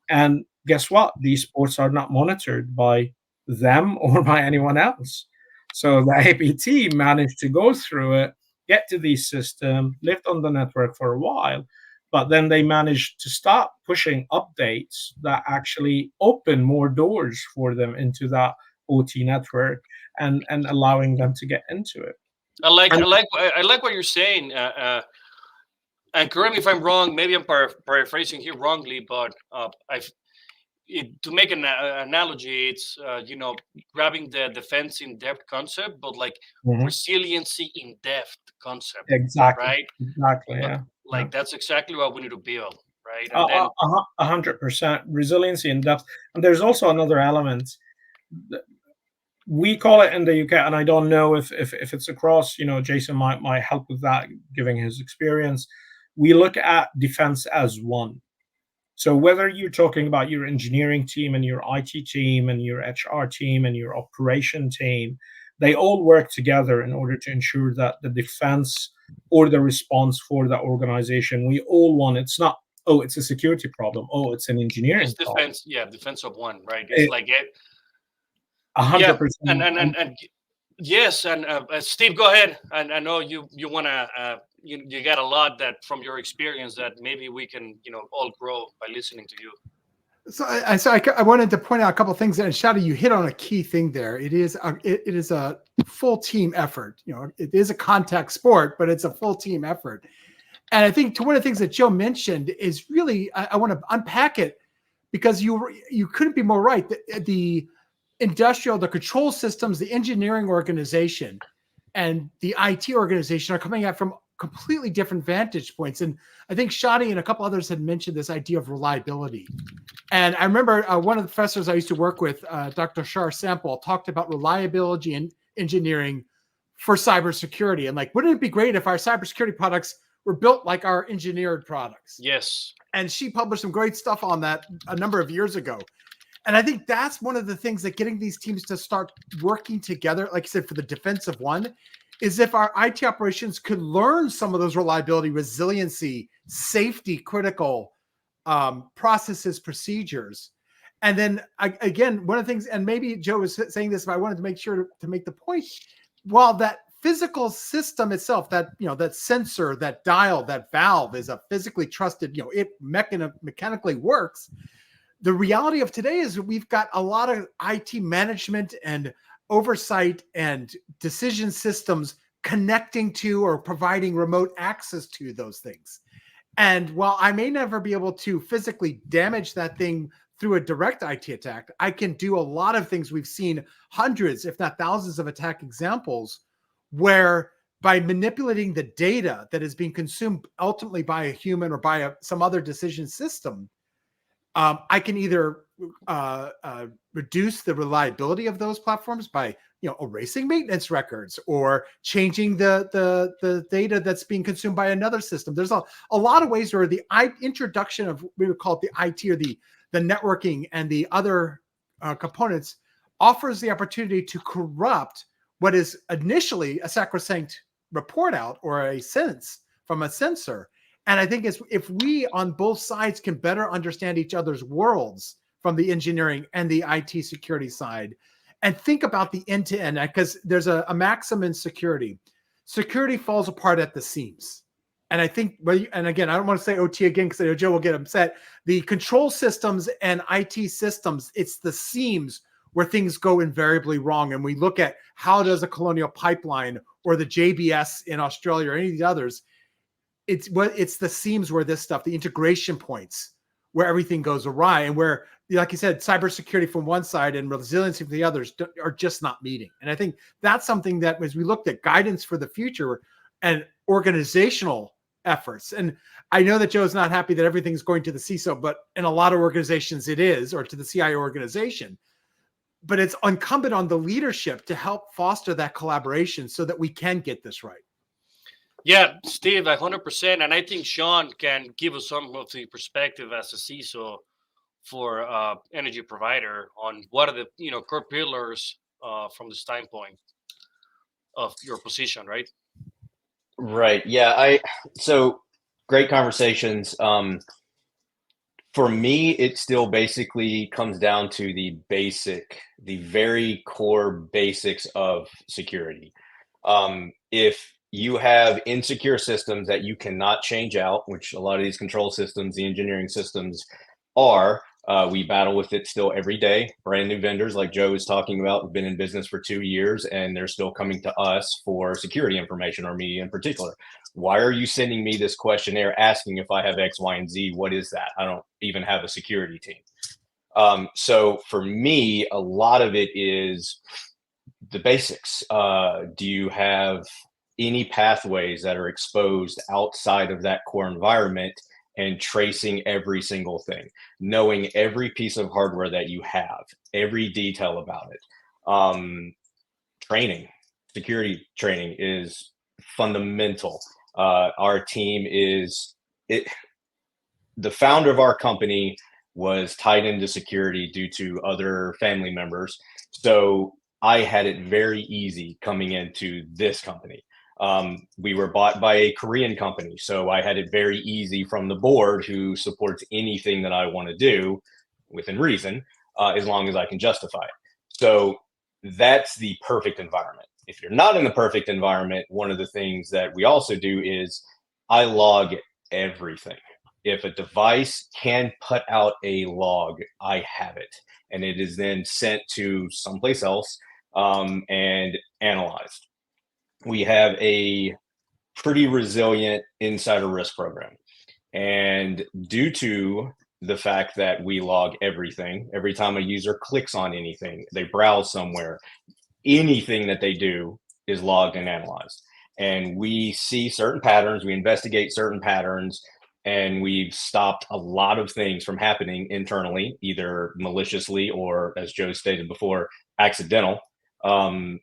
S7: And guess what? These ports are not monitored by them or by anyone else. So the APT managed to go through it, get to these systems, lived on the network for a while, but then they managed to start pushing updates that actually open more doors for them into that OT network and allowing them to get into it.
S1: I like what you're saying. And correct me if I'm wrong. Maybe I'm paraphrasing here wrongly, but to make an analogy, it's grabbing the defense in depth concept, but like
S7: Mhm.
S1: resiliency in depth concept,
S7: Exactly.
S1: right?
S7: Exactly.
S1: But
S7: Yeah.
S1: like that's exactly what we need to build, right? And then
S7: 100% resiliency in depth. And there's also another element. We call it in the UK, and I don't know if it's across. Jason might help with that, giving his experience. We look at defense as one. So whether you're talking about your engineering team and your IT team and your HR team and your operation team, they all work together in order to ensure that the defense or the response for the organization, we all want. It's not, oh, it's a security problem. Oh, it's an engineering
S1: it's
S7: problem.
S1: defense, defense of one, right? It's like it,
S7: 100%.
S1: and yes, and Steve, go ahead. And I know you wanna you got a lot that from your experience that maybe we can all grow by listening to you.
S2: So I wanted to point out a couple of things, and Shadi, you hit on a key thing there. It is a full team effort. It is a contact sport, but it's a full team effort. And I think one of the things that Joe mentioned is really, I want to unpack it, because you couldn't be more right. The control systems, the engineering organization, and the IT organization are coming at from completely different vantage points. And I think Shadi and a couple others had mentioned this idea of reliability. And I remember one of the professors I used to work with, Dr. Shar Sample, talked about reliability and engineering for cybersecurity. And like, wouldn't it be great if our cybersecurity products were built like our engineered products?
S1: Yes.
S2: And she published some great stuff on that a number of years ago. And I think that's one of the things that getting these teams to start working together, like I said, for the defense of one, is if our IT operations could learn some of those reliability, resiliency, safety critical processes, procedures. And then again, one of the things, and maybe Joe was saying this, but I wanted to make sure to make the point, while that physical system itself, that that sensor, that dial, that valve is a physically trusted, it mechanically works. The reality of today is we've got a lot of IT management and oversight and decision systems connecting to or providing remote access to those things. And while I may never be able to physically damage that thing through a direct IT attack, I can do a lot of things. We've seen hundreds, if not thousands, of attack examples where by manipulating the data that is being consumed ultimately by a human or by some other decision system, I can either reduce the reliability of those platforms by erasing maintenance records or changing the data that's being consumed by another system. There's a lot of ways where the introduction of, we would call it the IT or the networking and the other components offers the opportunity to corrupt what is initially a sacrosanct report out or a sense from a sensor. And I think if we on both sides can better understand each other's worlds from the engineering and the IT security side, and think about the end-to-end, because there's a maxim in security. Security falls apart at the seams. And I think, and again, I don't want to say OT again because I know Joe will get upset. The control systems and IT systems, it's the seams where things go invariably wrong. And we look at how does a Colonial Pipeline or the JBS in Australia or any of the others, it's the seams where this stuff, the integration points where everything goes awry, and where, like you said, cybersecurity from one side and resiliency from the others are just not meeting. And I think that's something that, as we looked at guidance for the future and organizational efforts, and I know that Joe's not happy that everything's going to the CISO, but in a lot of organizations it is, or to the CIO organization. But it's incumbent on the leadership to help foster that collaboration so that we can get this right.
S1: Yeah, Steve, 100%. And I think Sean can give us some of the perspective as a CISO for energy provider on what are the core pillars from the standpoint of your position, right?
S5: Right. Yeah. So great conversations. For me, it still basically comes down to the very core basics of security. If you have insecure systems that you cannot change out, which a lot of these control systems, the engineering systems are, We battle with it still every day. Brand new vendors like Joe is talking about have been in business for 2 years, and they're still coming to us for security information, or me in particular. Why are you sending me this questionnaire asking if I have X, Y, and Z? What is that? I don't even have a security team. So for me, a lot of it is the basics. Do you have any pathways that are exposed outside of that core environment, and tracing every single thing, knowing every piece of hardware that you have, every detail about it. Training, security training is fundamental. Our team is it. The founder of our company was tied into security due to other family members. So I had it very easy coming into this company. We were bought by a Korean company, so I had it very easy from the board, who supports anything that I want to do within reason, as long as I can justify it. So that's the perfect environment. If you're not in the perfect environment, one of the things that we also do is I log everything. If a device can put out a log, I have it, and it is then sent to someplace else and analyzed. We have a pretty resilient insider risk program. And due to the fact that we log everything, every time a user clicks on anything, they browse somewhere, anything that they do is logged and analyzed. And we see certain patterns, we investigate certain patterns, and we've stopped a lot of things from happening internally, either maliciously or, as Joe stated before, accidental.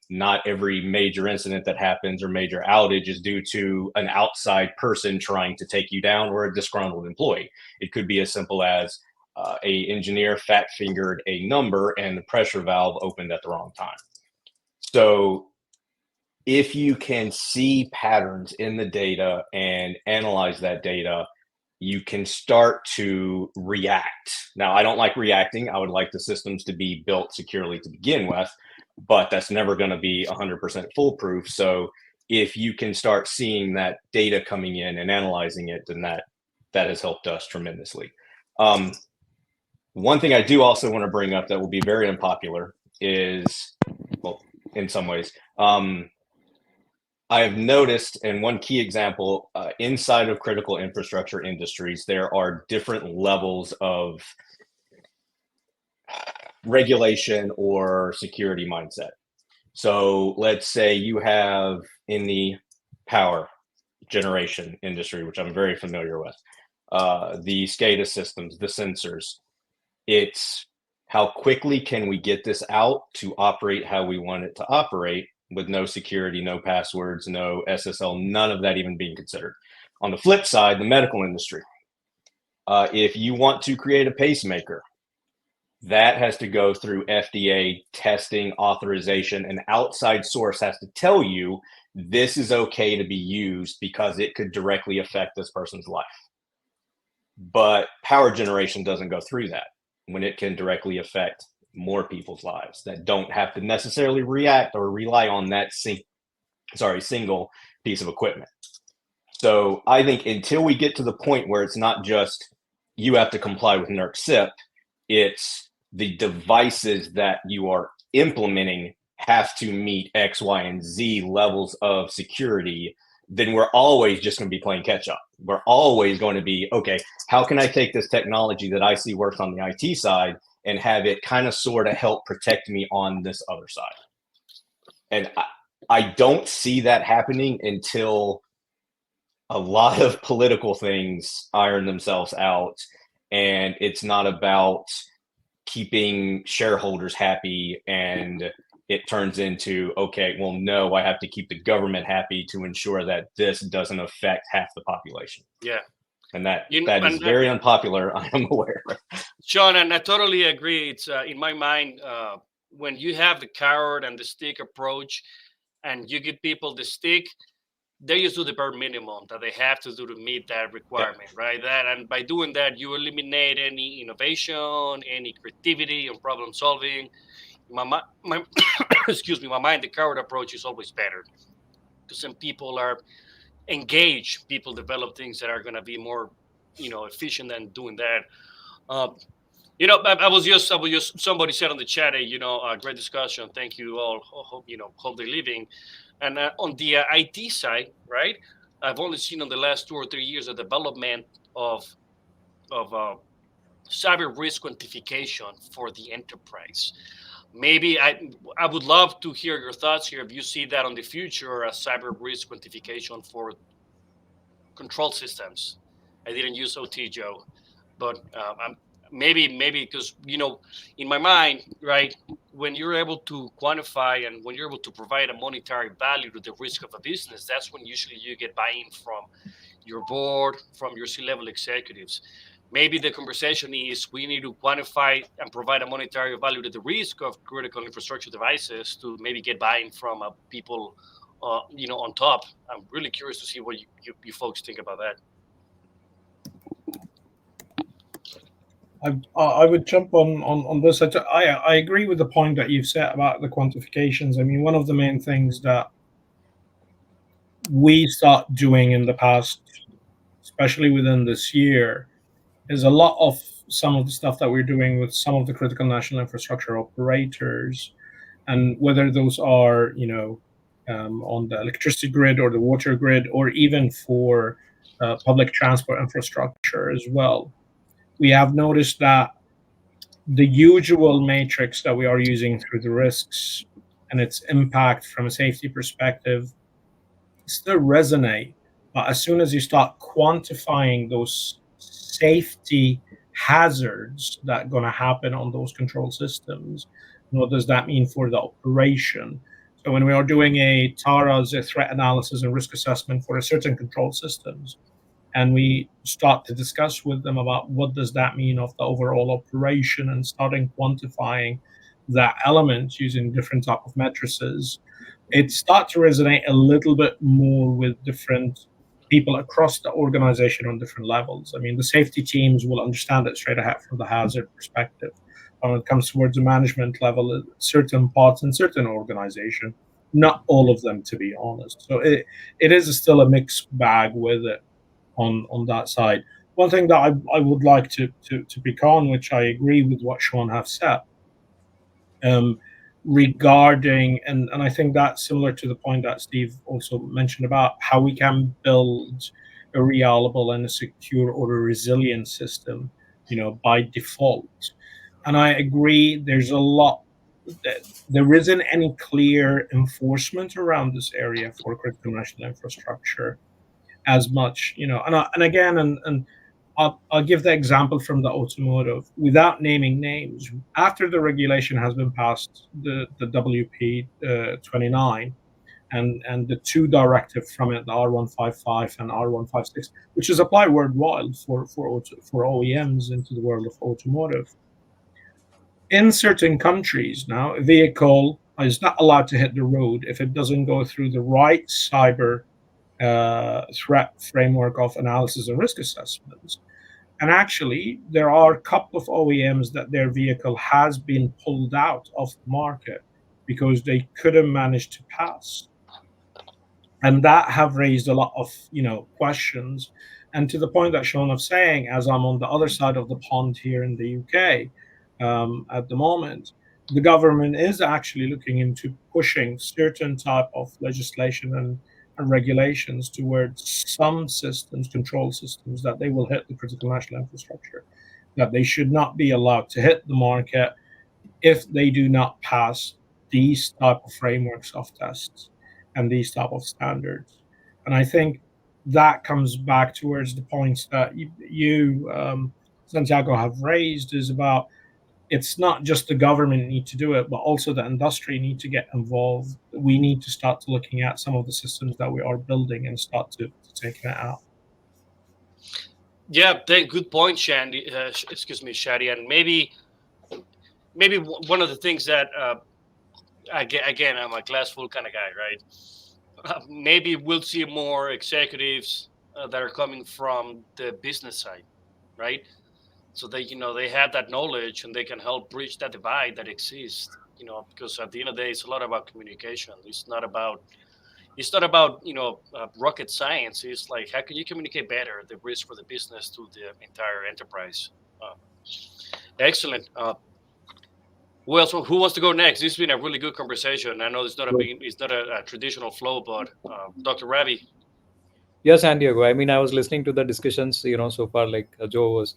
S5: Not every major incident that happens or major outage is due to an outside person trying to take you down or a disgruntled employee. It could be as simple as a engineer fat fingered a number and the pressure valve opened at the wrong time. So if you can see patterns in the data and analyze that data, you can start to react. Now, I don't like reacting. I would like the systems to be built securely to begin with, but that's never going to be 100% foolproof. So if you can start seeing that data coming in and analyzing it, then that has helped us tremendously. One thing I do also want to bring up that will be very unpopular is, well, in some ways, I have noticed, and one key example, inside of critical infrastructure industries, there are different levels of regulation or security mindset. So let's say you have in the power generation industry, which I'm very familiar with, the SCADA systems, the sensors. It's how quickly can we get this out to operate how we want it to operate, with no security, no passwords, no SSL, none of that even being considered. On the flip side, the medical industry. If you want to create a pacemaker, that has to go through FDA testing, authorization. An outside source has to tell you this is okay to be used because it could directly affect this person's life. But power generation doesn't go through that, when it can directly affect more people's lives that don't have to necessarily react or rely on that single piece of equipment. So I think until we get to the point where it's not just you have to comply with NERC CIP, it's the devices that you are implementing have to meet X, Y, and Z levels of security, then we're always just going to be playing catch up. We're always going to be, okay, how can I take this technology that I see works on the IT side and have it kind of sort of help protect me on this other side? And I don't see that happening until a lot of political things iron themselves out, and it's not about keeping shareholders happy and it turns into, okay, well, no, I have to keep the government happy to ensure that this doesn't affect half the population.
S1: Yeah.
S5: And that is very unpopular, I am aware.
S1: Sean, and I totally agree. It's in my mind, when you have the carrot and the stick approach and you give people the stick, they just do the bare minimum that they have to do to meet that requirement, right? And by doing that, you eliminate any innovation, any creativity and problem solving. My excuse me, my mind, the carrot approach is always better because some people are engaged. People develop things that are going to be more, efficient than doing that. I was just somebody said on the chat, great discussion. Thank you all. Hope they're living. And on the IT side, right? I've only seen in the last 2 or 3 years the development of cyber risk quantification for the enterprise. Maybe I would love to hear your thoughts here. If you see that on the future as cyber risk quantification for control systems. I didn't use OT, Joe, but maybe because in my mind, right, when you're able to quantify and when you're able to provide a monetary value to the risk of a business, that's when usually you get buy-in from your board, from your C-level executives. Maybe the conversation is we need to quantify and provide a monetary value to the risk of critical infrastructure devices to maybe get buy-in from people, on top. I'm really curious to see what you folks think about that.
S7: I would jump on this. I agree with the point that you've set about the quantifications. I mean, one of the main things that we start doing in the past, especially within this year, is a lot of some of the stuff that we're doing with some of the critical national infrastructure operators, and whether those are on the electricity grid or the water grid, or even for public transport infrastructure as well. We have noticed that the usual matrix that we are using through the risks and its impact from a safety perspective still resonate. But as soon as you start quantifying those safety hazards that are going to happen on those control systems, what does that mean for the operation? So when we are doing a TARA's threat analysis and risk assessment for a certain control systems, and we start to discuss with them about what does that mean of the overall operation, and starting quantifying that element using different type of matrices, it starts to resonate a little bit more with different people across the organization on different levels. I mean, the safety teams will understand it straight ahead from the hazard perspective. When it comes towards the management level, certain parts in certain organization, not all of them, to be honest. So it is still a mixed bag with it on that side. One thing that I would like to pick on, which I agree with what Sean have said, regarding, and I think that's similar to the point that Steve also mentioned about how we can build a reliable and a secure or a resilient system, by default. And I agree, there's a lot that there isn't any clear enforcement around this area for critical national infrastructure as much, and again, and I'll give the example from the automotive without naming names. After the regulation has been passed, the WP 29, and the two directives from it, the R155 and R156, which is applied worldwide for OEMs into the world of automotive. In certain countries now, a vehicle is not allowed to hit the road if it doesn't go through the right cyber threat framework of analysis and risk assessments. And actually, there are a couple of OEMs that their vehicle has been pulled out of the market because they couldn't manage to pass. And that have raised a lot of questions. And to the point that Sean was saying, as I'm on the other side of the pond here in the UK at the moment, the government is actually looking into pushing certain type of legislation and regulations towards some systems, control systems, that they will hit the critical national infrastructure, that they should not be allowed to hit the market if they do not pass these type of frameworks of tests and these type of standards. And I think that comes back towards the points that you Santiago, have raised, is about it's not just the government need to do it, but also the industry need to get involved. We need to start looking at some of the systems that we are building and start to take that out.
S1: Yeah, good point, Shandy. Excuse me, Shadi. And maybe one of the things that again, I'm a glass full kind of guy, right? Maybe we'll see more executives that are coming from the business side, right? So they have that knowledge and they can help bridge that divide that exists. Because at the end of the day, it's a lot about communication. It's not about rocket science. It's like how can you communicate better the risk for the business to the entire enterprise. Excellent. Well, so who wants to go next? This has been a really good conversation. I know
S3: Good.
S1: it's not a traditional flow, but Dr. Ravi.
S3: Yes, San Diego. I mean, I was listening to the discussions, so far, like Joe was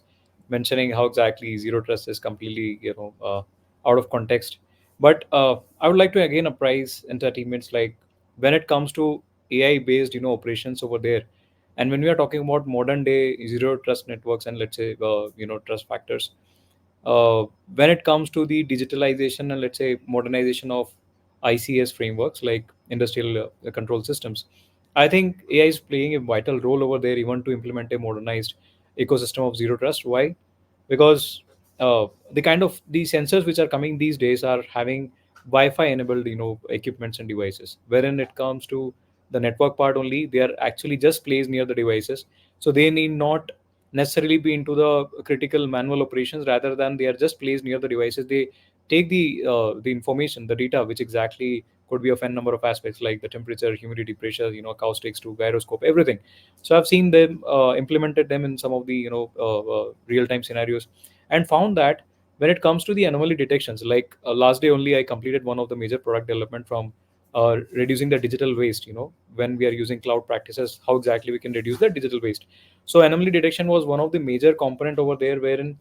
S3: mentioning how exactly zero trust is completely, out of context. But I would like to again apprise entertainments like when it comes to AI based, operations over there, and when we are talking about modern day zero trust networks and let's say, trust factors, uh, when it comes to the digitalization and let's say modernization of ICS frameworks like industrial control systems, I think AI is playing a vital role over there even to implement a modernized ecosystem of zero trust. Why? Because the kind of the sensors which are coming these days are having Wi-Fi enabled equipments and devices. Wherein it comes to the network part only, they are actually just placed near the devices, so they need not necessarily be into the critical manual operations. Rather than they are just placed near the devices, they take the information, the data, which exactly could be of n number of aspects like the temperature, humidity, pressure, acoustics to gyroscope, everything. So I've seen them implemented them in some of the real time scenarios, and found that when it comes to the anomaly detections, like last day only I completed one of the major product development from reducing the digital waste. When we are using cloud practices, how exactly we can reduce the digital waste. So anomaly detection was one of the major component over there, wherein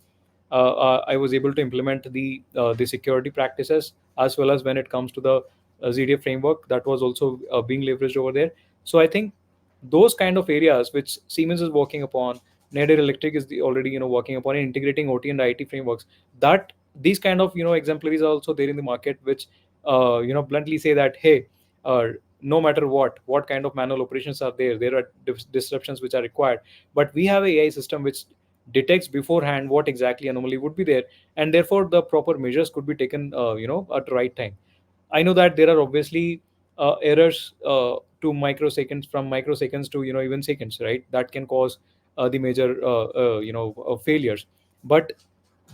S3: I was able to implement the security practices, as well as when it comes to the ZDF framework that was also being leveraged over there. So I think those kind of areas which Siemens is working upon, Schneider Electric is already working upon in integrating OT and IT frameworks. That these kind of exemplaries are also there in the market, which bluntly say that, hey, no matter what kind of manual operations are there, there are disruptions which are required, but we have a AI system which detects beforehand what exactly anomaly would be there, and therefore the proper measures could be taken at the right time. I know that there are obviously errors to microseconds, from microseconds to even seconds, right? That can cause the major failures. But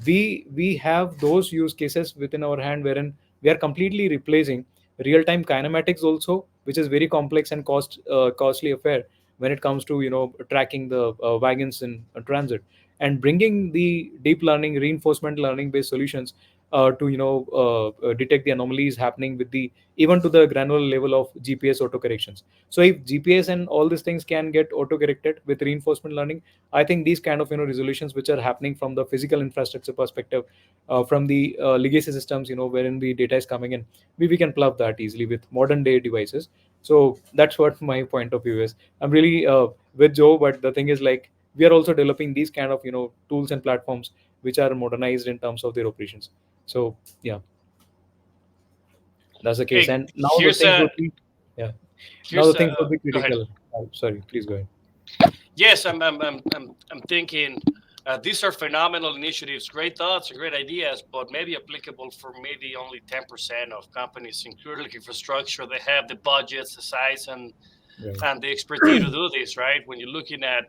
S3: we have those use cases within our hand, wherein we are completely replacing real-time kinematics also, which is very complex and costly affair when it comes to tracking the wagons in transit, and bringing the deep learning, reinforcement learning based solutions to detect the anomalies happening with the even to the granular level of GPS auto corrections. So if GPS and all these things can get auto corrected with reinforcement learning, I think these kind of resolutions which are happening from the physical infrastructure perspective, from the legacy systems, wherein the data is coming in, we can plug that easily with modern day devices. So that's what my point of view is. I'm really with Joe, but the thing is, like, we are also developing these kind of tools and platforms which are modernized in terms of their operations. So yeah, that's the case.
S1: Hey,
S3: And now the
S1: here's
S3: things
S1: a
S3: would be, yeah, now
S1: here's
S3: the
S1: a.
S3: things would be
S1: Go ahead.
S3: critical. Sorry, please go ahead.
S1: Yes, I'm thinking these are phenomenal initiatives, great thoughts and great ideas, but maybe applicable for maybe only 10% of companies in critical infrastructure. They have the budgets, the size,
S3: Right.
S1: and the expertise to do this, right? When you're looking at,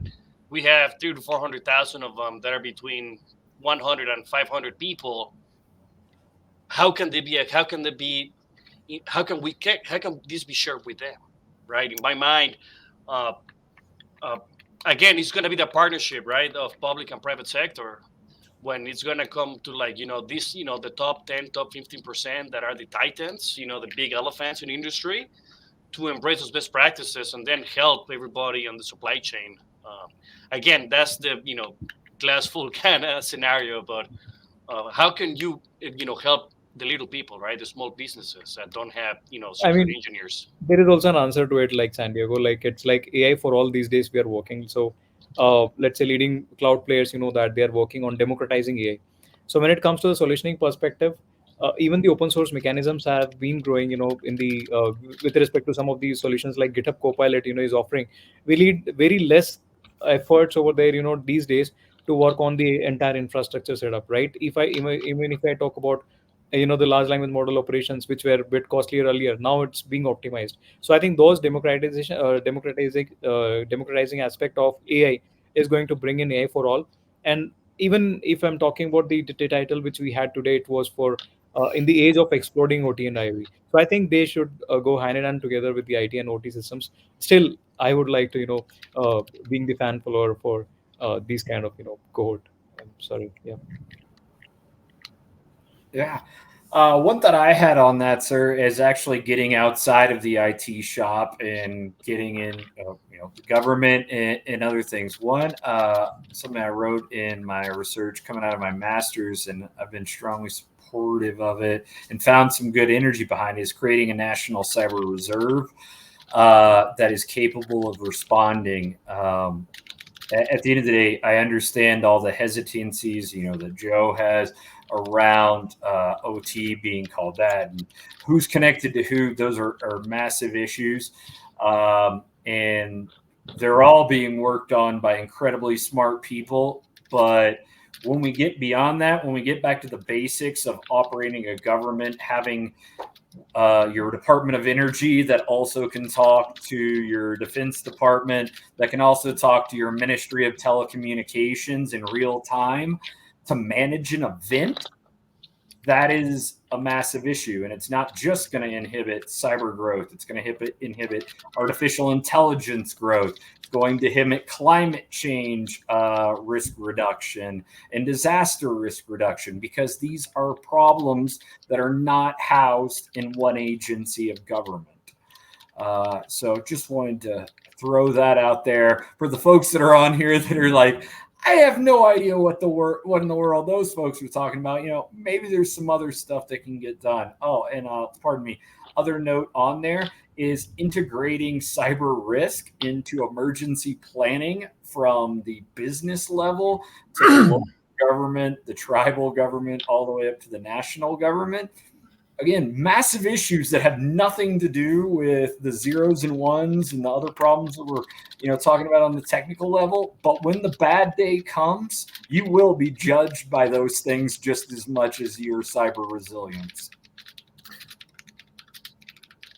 S1: we have 3 to 400,000 of them that are between 100 and 500 people. How can they be? How can they be? How can we? How can this be shared with them, right? In my mind, uh, uh, again, it's going to be the partnership, right, of public and private sector. When it's going to come to, like, this, the top 10, top 15% that are the titans, the big elephants in industry, to embrace those best practices and then help everybody on the supply chain. Again, that's the glass full kind of scenario. But how can you help the little people, right, the small businesses that don't have
S3: I
S1: security
S3: mean,
S1: engineers?
S3: there is also an answer to it, like San Diego. Like, it's like AI for all these days we are working. So let's say leading cloud players, that they are working on democratizing AI. So when it comes to the solutioning perspective, even the open source mechanisms have been growing, in the with respect to some of these solutions like GitHub Copilot, is offering. We need very less efforts over there, these days, to work on the entire infrastructure setup, right? If I even if I talk about the large language model operations, which were a bit costlier earlier, now it's being optimized. So I think those democratizing aspect of AI is going to bring in AI for all. And even if I'm talking about the title which we had today, it was for in the age of exploding OT and IoE. So I think they should go hand in hand together with the IT and OT systems. Still, I would like to being the fan follower for these kind of cohort. sorry. Yeah.
S4: Yeah. One that I had on that, sir, is actually getting outside of the IT shop and getting in, the government and other things. One, something I wrote in my research coming out of my master's, and I've been strongly supportive of it and found some good energy behind it, is creating a national cyber reserve that is capable of responding. At the end of the day, I understand all the hesitancies, that Joe has around OT being called that, and who's connected to who. Those are massive issues, and they're all being worked on by incredibly smart people. But when we get beyond that, when we get back to the basics of operating a government, having your Department of Energy that also can talk to your Defense Department, that can also talk to your Ministry of Telecommunications in real time to manage an event, that is a massive issue. And it's not just going to inhibit cyber growth. It's going to inhibit artificial intelligence growth. It's going to inhibit climate change risk reduction and disaster risk reduction, because these are problems that are not housed in one agency of government. So just wanted to throw that out there for the folks that are on here that are like, I have no idea what in the world those folks were talking about. Maybe there's some other stuff that can get done. Oh, and pardon me. Other note on there is integrating cyber risk into emergency planning from the business level to the local government, the tribal government, all the way up to the national government. Again, massive issues that have nothing to do with the zeros and ones and the other problems that we're, talking about on the technical level. But when the bad day comes, you will be judged by those things just as much as your cyber resilience.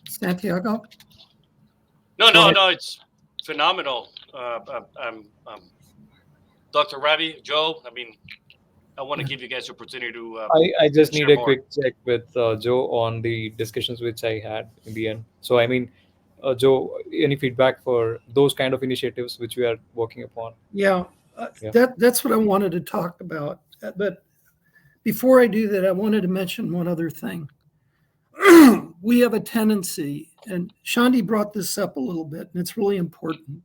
S6: Santiago?
S1: No, it's phenomenal. Dr. Ravi, Joe, I want to give you guys the opportunity to.
S3: I just need a
S1: more.
S3: quick check with Joe on the discussions which I had in the end. So, Joe, any feedback for those kind of initiatives which we are working upon?
S6: Yeah,
S3: Yeah.
S6: that's what I wanted to talk about. But before I do that, I wanted to mention one other thing. We have a tendency, and Shandi brought this up a little bit, and it's really important.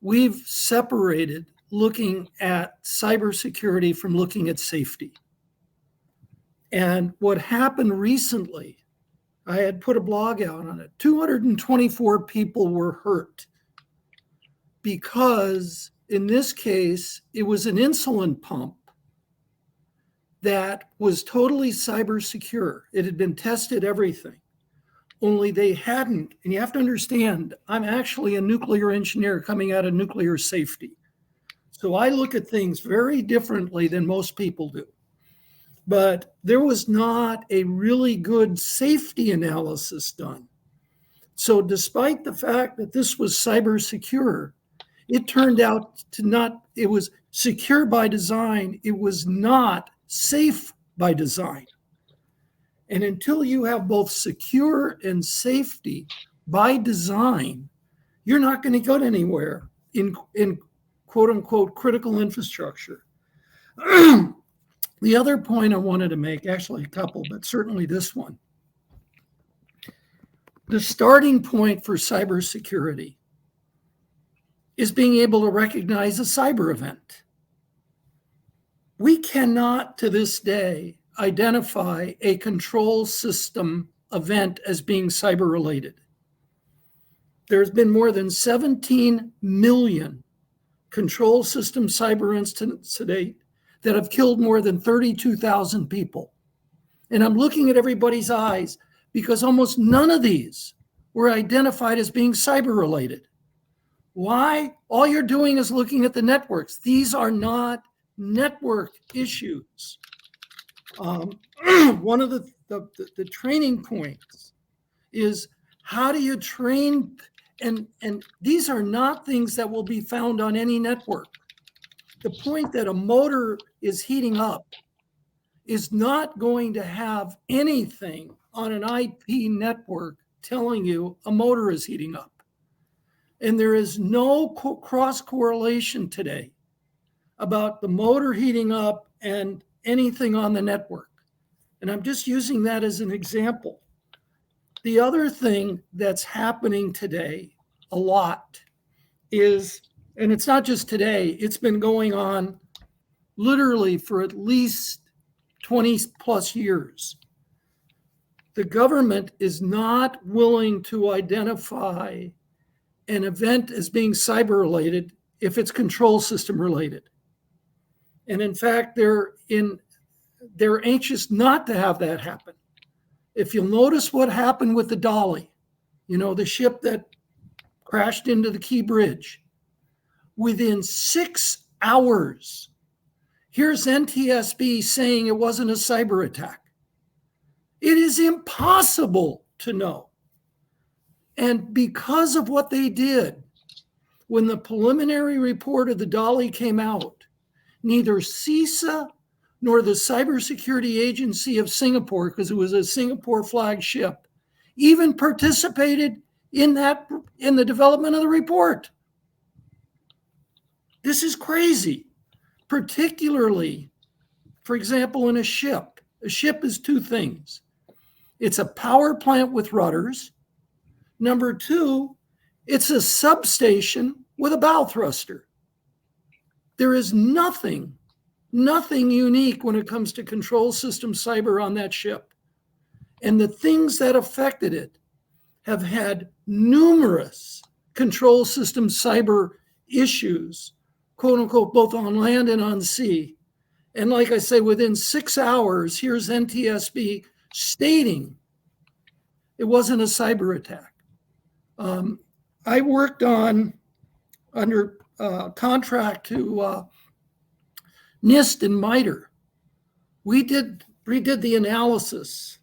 S6: We've separated looking at cybersecurity from looking at safety. And what happened recently, I had put a blog out on it. 224 people were hurt because, in this case, it was an insulin pump that was totally cyber secure. It had been tested, everything. Only they hadn't. And you have to understand, I'm actually a nuclear engineer coming out of nuclear safety. So I look at things very differently than most people do. But there was not a really good safety analysis done. So despite the fact that this was cyber secure, it turned out it was secure by design. It was not safe by design. And until you have both secure and safety by design, you're not going to go anywhere in quote unquote critical infrastructure. The other point I wanted to make, actually a couple, but certainly this one. The starting point for cybersecurity is being able to recognize a cyber event. We cannot, to this day, identify a control system event as being cyber related. There's been more than 17 million control system cyber incidents to date that have killed more than 32,000 people. And I'm looking at everybody's eyes because almost none of these were identified as being cyber related. Why? All you're doing is looking at the networks. These are not network issues. One of the training points is how do you train? And these are not things that will be found on any network. The point that a motor is heating up is not going to have anything on an IP network telling you a motor is heating up. And there is no cross correlation today about the motor heating up and anything on the network. And I'm just using that as an example. The other thing that's happening today a lot is, and it's not just today, it's been going on literally for at least 20 plus years. The government is not willing to identify an event as being cyber related if it's control system related. And in fact, they're anxious not to have that happen. If you'll notice what happened with the Dolly, the ship that crashed into the Key Bridge, within 6 hours, here's NTSB saying it wasn't a cyber attack. It is impossible to know. And because of what they did, when the preliminary report of the Dolly came out, neither CISA nor the Cybersecurity Agency of Singapore, because it was a Singapore flagged ship, even participated in the development of the report. This is crazy, particularly, for example, in a ship. A ship is two things. It's a power plant with rudders. Number two, it's a substation with a bow thruster. There is nothing unique when it comes to control system cyber on that ship. And the things that affected it have had numerous control system cyber issues, quote unquote, both on land and on sea. And like I say, within 6 hours, here's NTSB stating it wasn't a cyber attack. I worked under contract to NIST and MITRE. We redid the analysis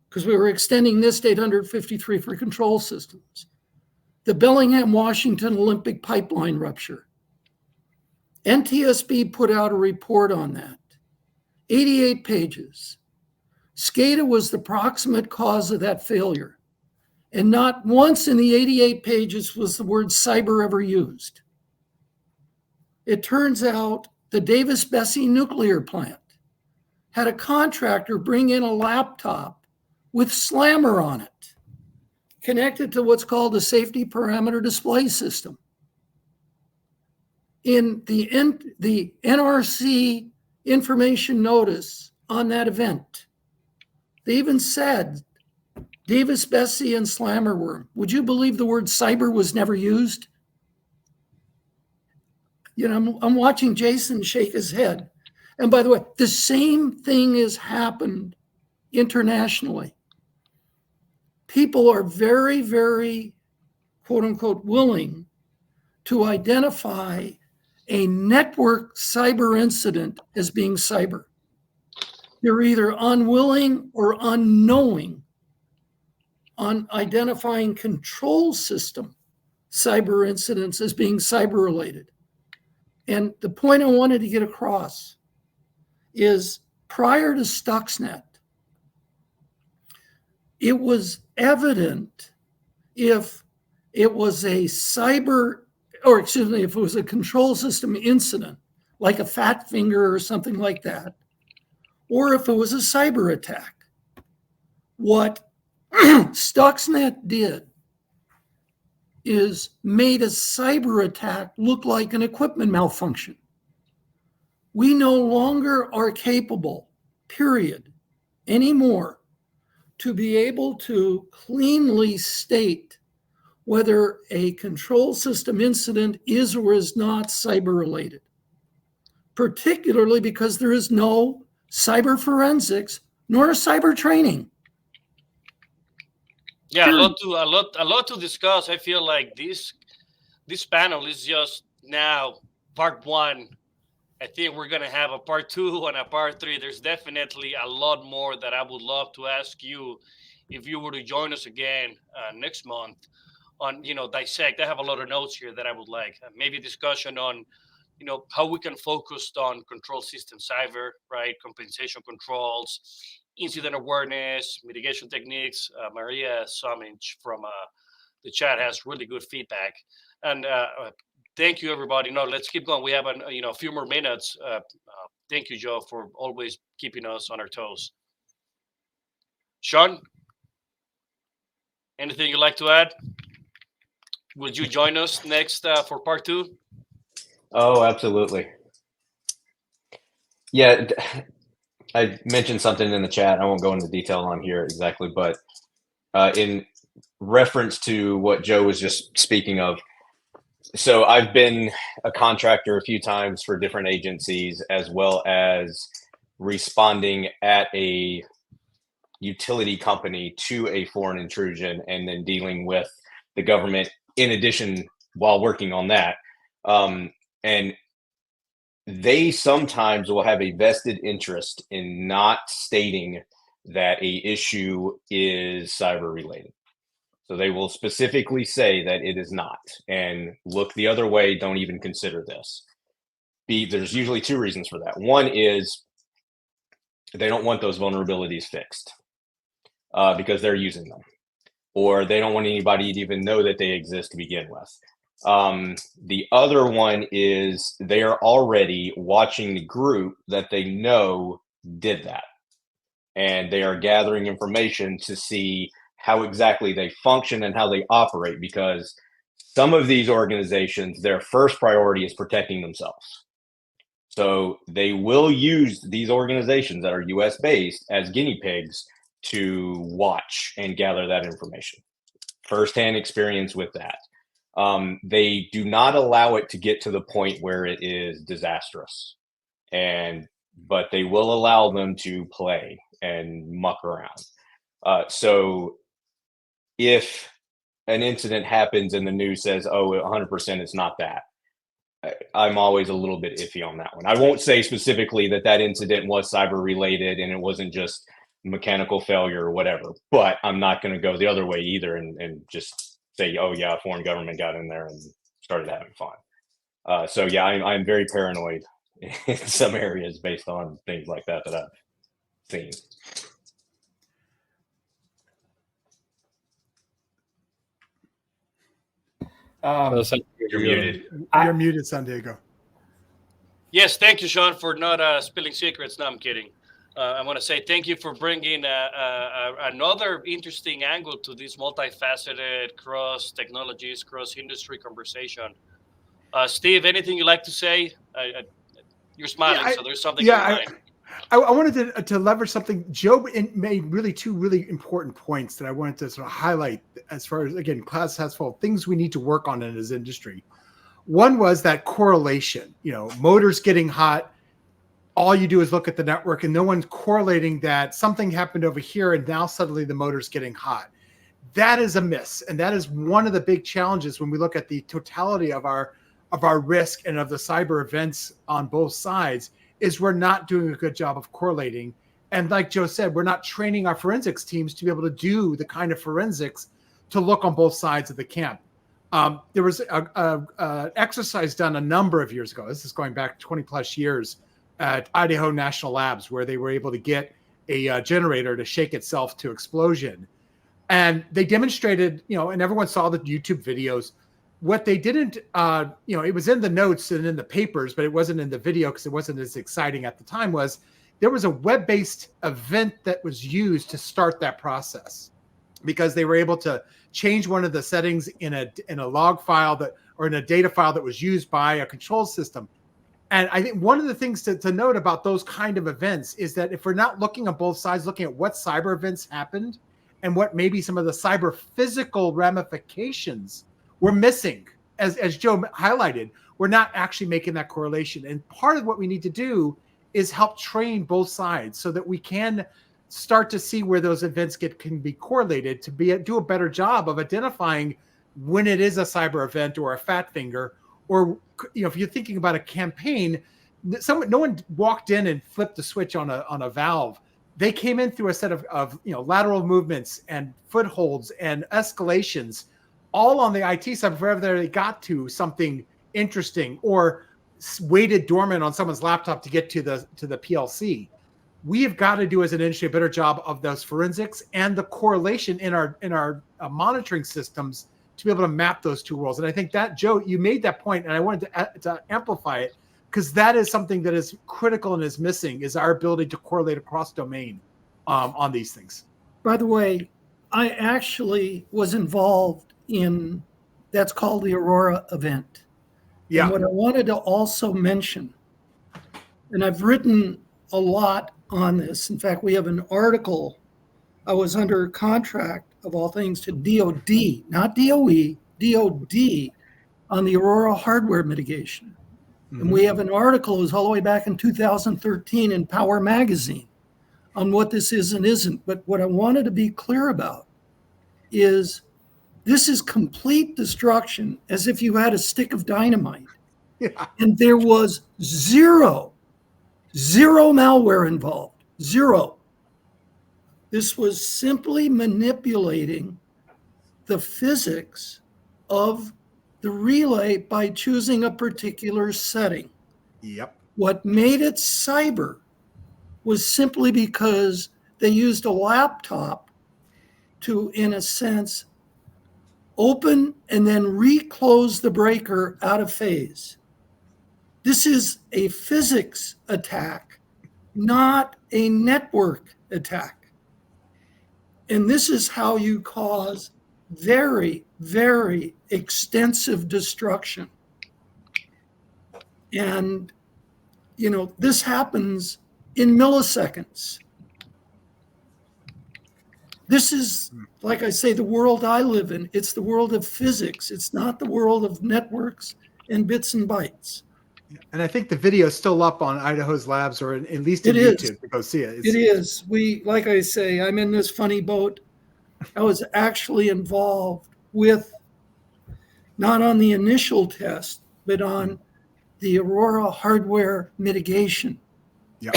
S6: because we were extending NIST 853 for control systems. The Bellingham, Washington Olympic pipeline rupture. NTSB put out a report on that, 88 pages. SCADA was the proximate cause of that failure. And not once in the 88 pages was the word cyber ever used. It turns out the Davis-Besse nuclear plant had a contractor bring in a laptop with Slammer on it, connected to what's called a safety parameter display system. In the NRC information notice on that event, they even said Davis-Besse and Slammer were. Would you believe the word cyber was never used? I'm watching Jason shake his head. And by the way, the same thing has happened internationally. People are very, very, quote unquote, willing to identify a network cyber incident as being cyber. They're either unwilling or unknowing on identifying control system cyber incidents as being cyber related. And the point I wanted to get across is prior to Stuxnet, it was evident if it was a if it was a control system incident, like a fat finger or something like that, or if it was a cyber attack. What Stuxnet did is made a cyber attack look like an equipment malfunction. We no longer are capable, period, anymore, to be able to cleanly state whether a control system incident is or is not cyber related, particularly because there is no cyber forensics nor cyber training.
S1: Yeah, a lot to discuss. I feel like this panel is just now part one. I think we're gonna have a part two and a part three. There's definitely a lot more that I would love to ask you if you were to join us again next month on dissect. I have a lot of notes here that I would like maybe discussion on how we can focus on control system cyber, right? Compensation controls, incident awareness, mitigation techniques. Maria Somich from the chat has really good feedback. And Thank you, everybody. No, let's keep going. We have a few more minutes. Thank you, Joe, for always keeping us on our toes. Sean, anything you'd like to add? Would you join us next for part 2?
S5: Oh, absolutely. Yeah, I mentioned something in the chat. I won't go into detail on here exactly, but in reference to what Joe was just speaking of, so I've been a contractor a few times for different agencies, as well as responding at a utility company to a foreign intrusion, and then dealing with the government in addition while working on that. And they sometimes will have a vested interest in not stating that a issue is cyber related. So they will specifically say that it is not, and look the other way, don't even consider this. There's usually 2 reasons for that. One is they don't want those vulnerabilities fixed because they're using them, or they don't want anybody to even know that they exist to begin with. The other one is they are already watching the group that they know did that, and they are gathering information to see how exactly they function and how they operate, because some of these organizations, their first priority is protecting themselves. So they will use these organizations that are US based as guinea pigs to watch and gather that information. Firsthand experience with that. They do not allow it to get to the point where it is disastrous, but they will allow them to play and muck around. So if an incident happens and the news says, oh, 100% it's not that, I'm always a little bit iffy on that one. I won't say specifically that incident was cyber related and it wasn't just mechanical failure or whatever, but I'm not going to go the other way either and just say, oh yeah, a foreign government got in there and started having fun. So yeah, I'm very paranoid in some areas based on things like that I've seen. You're muted.
S2: You're muted, San Diego.
S1: Yes, thank you, Sean, for not spilling secrets. No, I'm kidding. I want to say thank you for bringing another interesting angle to this multifaceted cross technologies, cross industry conversation. Steve, anything you'd like to say? You're smiling, so there's something in your mind.
S2: I wanted to leverage something. Joe made really 2 really important points that I wanted to sort of highlight as far as, again, class has full things we need to work on in this industry. One was that correlation, motors getting hot. All you do is look at the network and no one's correlating that something happened over here and now suddenly the motor's getting hot. That is a miss. And that is one of the big challenges when we look at the totality of our risk and of the cyber events on both sides, is we're not doing a good job of correlating. And like Joe said, we're not training our forensics teams to be able to do the kind of forensics to look on both sides of the camp. There was an exercise done a number of years ago. This is going back 20 plus years at Idaho National Labs, where they were able to get a generator to shake itself to explosion. And they demonstrated, and everyone saw the YouTube videos. What they didn't, it was in the notes and in the papers, but it wasn't in the video because it wasn't as exciting at the time, was there was a web-based event that was used to start that process, because they were able to change one of the settings in a log file or in a data file that was used by a control system. And I think one of the things to note about those kind of events is that if we're not looking on both sides, looking at what cyber events happened and what maybe some of the cyber physical ramifications we're missing, as Joe highlighted, we're not actually making that correlation. And part of what we need to do is help train both sides so that we can start to see where those events can be correlated to do a better job of identifying when it is a cyber event or a fat finger, or if you're thinking about a campaign, no one walked in and flipped the switch on a valve. They came in through a set of lateral movements and footholds and escalations, all on the IT side, wherever they got to something interesting, or waited dormant on someone's laptop to get to the PLC. We have got to do as an industry a better job of those forensics and the correlation in our monitoring systems to be able to map those two worlds. And I think that, Joe, you made that point, and I wanted to amplify it, because that is something that is critical and is missing, is our ability to correlate across domain on these things.
S6: By the way, I actually was involved in, that's called the Aurora event.
S2: Yeah.
S6: And what I wanted to also mention, and I've written a lot on this. In fact, we have an article. I was under contract, of all things, to DOD, not DOE, DOD, on the Aurora hardware mitigation. And we have an article that was all the way back in 2013 in Power Magazine on what this is and isn't. But what I wanted to be clear about is this is complete destruction, as if you had a stick of dynamite.
S2: Yeah.
S6: And there was zero malware involved. Zero. This was simply manipulating the physics of the relay by choosing a particular setting.
S2: Yep.
S6: What made it cyber was simply because they used a laptop to, in a sense, open and then reclose the breaker out of phase. This is a physics attack, not a network attack. And this is how you cause very, very extensive destruction. And, you know, this happens in milliseconds. This is, like I say, the world I live in. It's the world of physics. It's not the world of networks and bits and bytes.
S2: And I think the video is still up on Idaho's Labs, or at least in
S6: It is.
S2: YouTube. Go see it.
S6: It is. We, like I say, I'm in this funny boat. I was actually involved with, not on the initial test, but on the Aurora hardware mitigation.
S2: Yeah.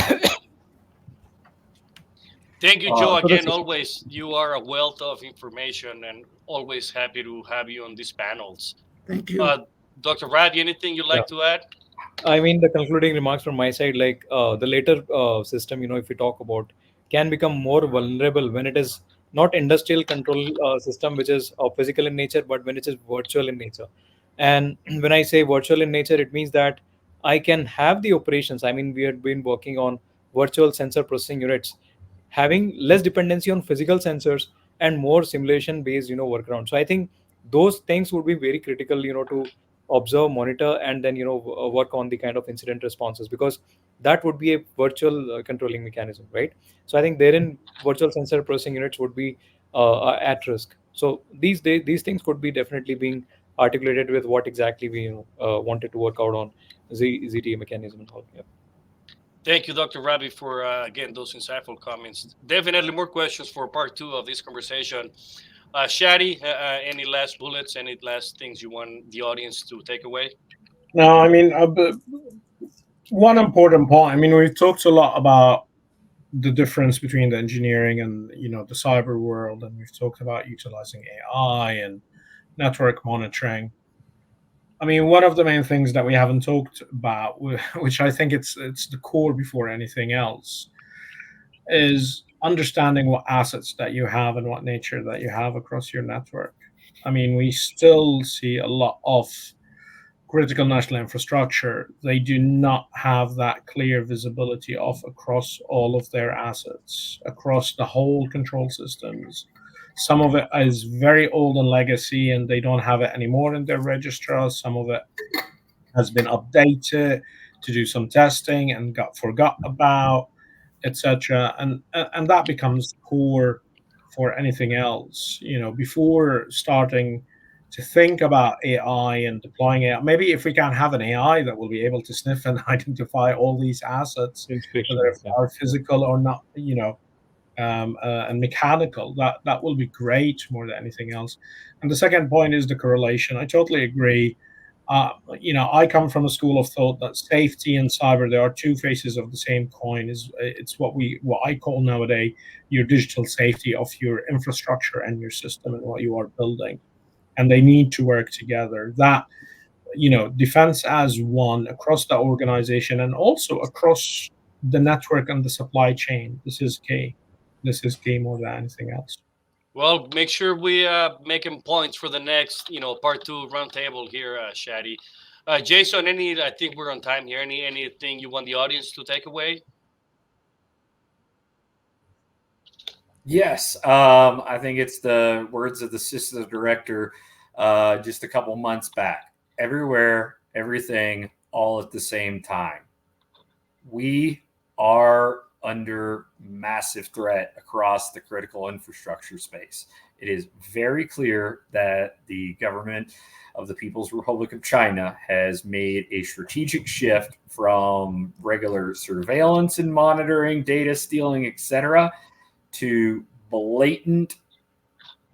S1: Thank you, Joe.
S3: So
S1: Again,
S3: that's-
S1: always, you are a wealth of information, and always happy to have you on these panels.
S6: Thank you.
S1: Dr. Ravi, anything you'd like to add?
S3: I mean, the concluding remarks from my side, like the later system, you know, if we talk about, can become more vulnerable when it is not industrial control system, which is physical in nature, but when it is virtual in nature. And when I say virtual in nature, it means that I can have the operations. I mean, we had been working on virtual sensor processing units, having less dependency on physical sensors and more simulation based, you know, workaround. So I think those things would be very critical, you know, to observe, monitor, and then, you know, work on the kind of incident responses, because that would be a virtual controlling mechanism, right? So I think therein virtual sensor processing units would be at risk. So these things could be definitely being articulated with what exactly we, you know, wanted to work out on ZTA mechanism and all. Yeah.
S1: Thank you, Dr. Ravi, for, again, those insightful comments. Definitely more questions for part 2 of this conversation. Shadi, any last bullets, any last things you want the audience to take away?
S7: No, I mean, one important point. I mean, we've talked a lot about the difference between the engineering and, you know, the cyber world, and we've talked about utilizing AI and network monitoring. I mean, one of the main things that we haven't talked about, which I think it's the core before anything else, is understanding what assets that you have and what nature that you have across your network. I mean, we still see a lot of critical national infrastructure. They do not have that clear visibility of across all of their assets, across the whole control systems. Some of it is very old and legacy, and they don't have it anymore in their registrar. Some of it has been updated to do some testing and got forgot about, etc. And that becomes core for anything else. You know, before starting to think about AI and deploying AI, maybe if we can have an AI that will be able to sniff and identify all these assets, whether they are physical or not, you know, and mechanical, that will be great more than anything else. And the second point is the correlation. I totally agree. You know, I come from a school of thought that safety and cyber, they are two faces of the same coin. It's what I call nowadays your digital safety of your infrastructure and your system and what you are building, and they need to work together. That, you know, defense as one across the organization and also across the network and the supply chain. This is key. This is key more than anything else.
S1: Well, make sure we making points for the next, part 2 roundtable here, Shadi. Jason, I think we're on time here. Anything you want the audience to take away?
S4: Yes, I think it's the words of the systems director just a couple months back. Everywhere, everything, all at the same time. We are under massive threat across the critical infrastructure space. It is very clear that the government of the People's Republic of China has made a strategic shift from regular surveillance and monitoring, data stealing, etc., to blatant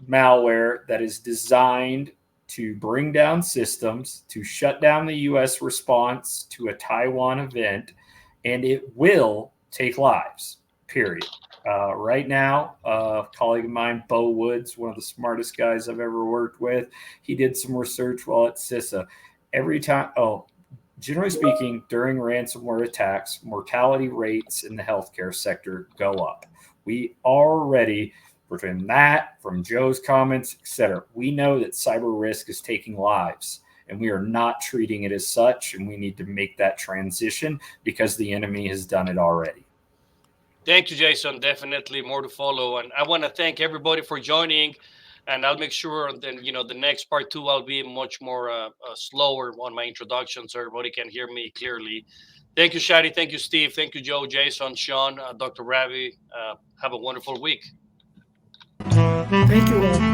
S4: malware that is designed to bring down systems, to shut down the US response to a Taiwan event, and it will take lives, period. Right now, a colleague of mine, Bo Woods, one of the smartest guys I've ever worked with, he did some research while at CISA. Generally speaking, during ransomware attacks, mortality rates in the healthcare sector go up. We already, between that, from Joe's comments, etc., we know that cyber risk is taking lives, and we are not treating it as such, and we need to make that transition because the enemy has done it already.
S1: Thank you, Jason. Definitely more to follow. And I want to thank everybody for joining. And I'll make sure then, the next part 2, I'll be much more slower on my introduction so everybody can hear me clearly. Thank you, Shadi. Thank you, Steve. Thank you, Joe, Jason, Sean, Dr. Ravi. Have a wonderful week.
S6: Thank you all.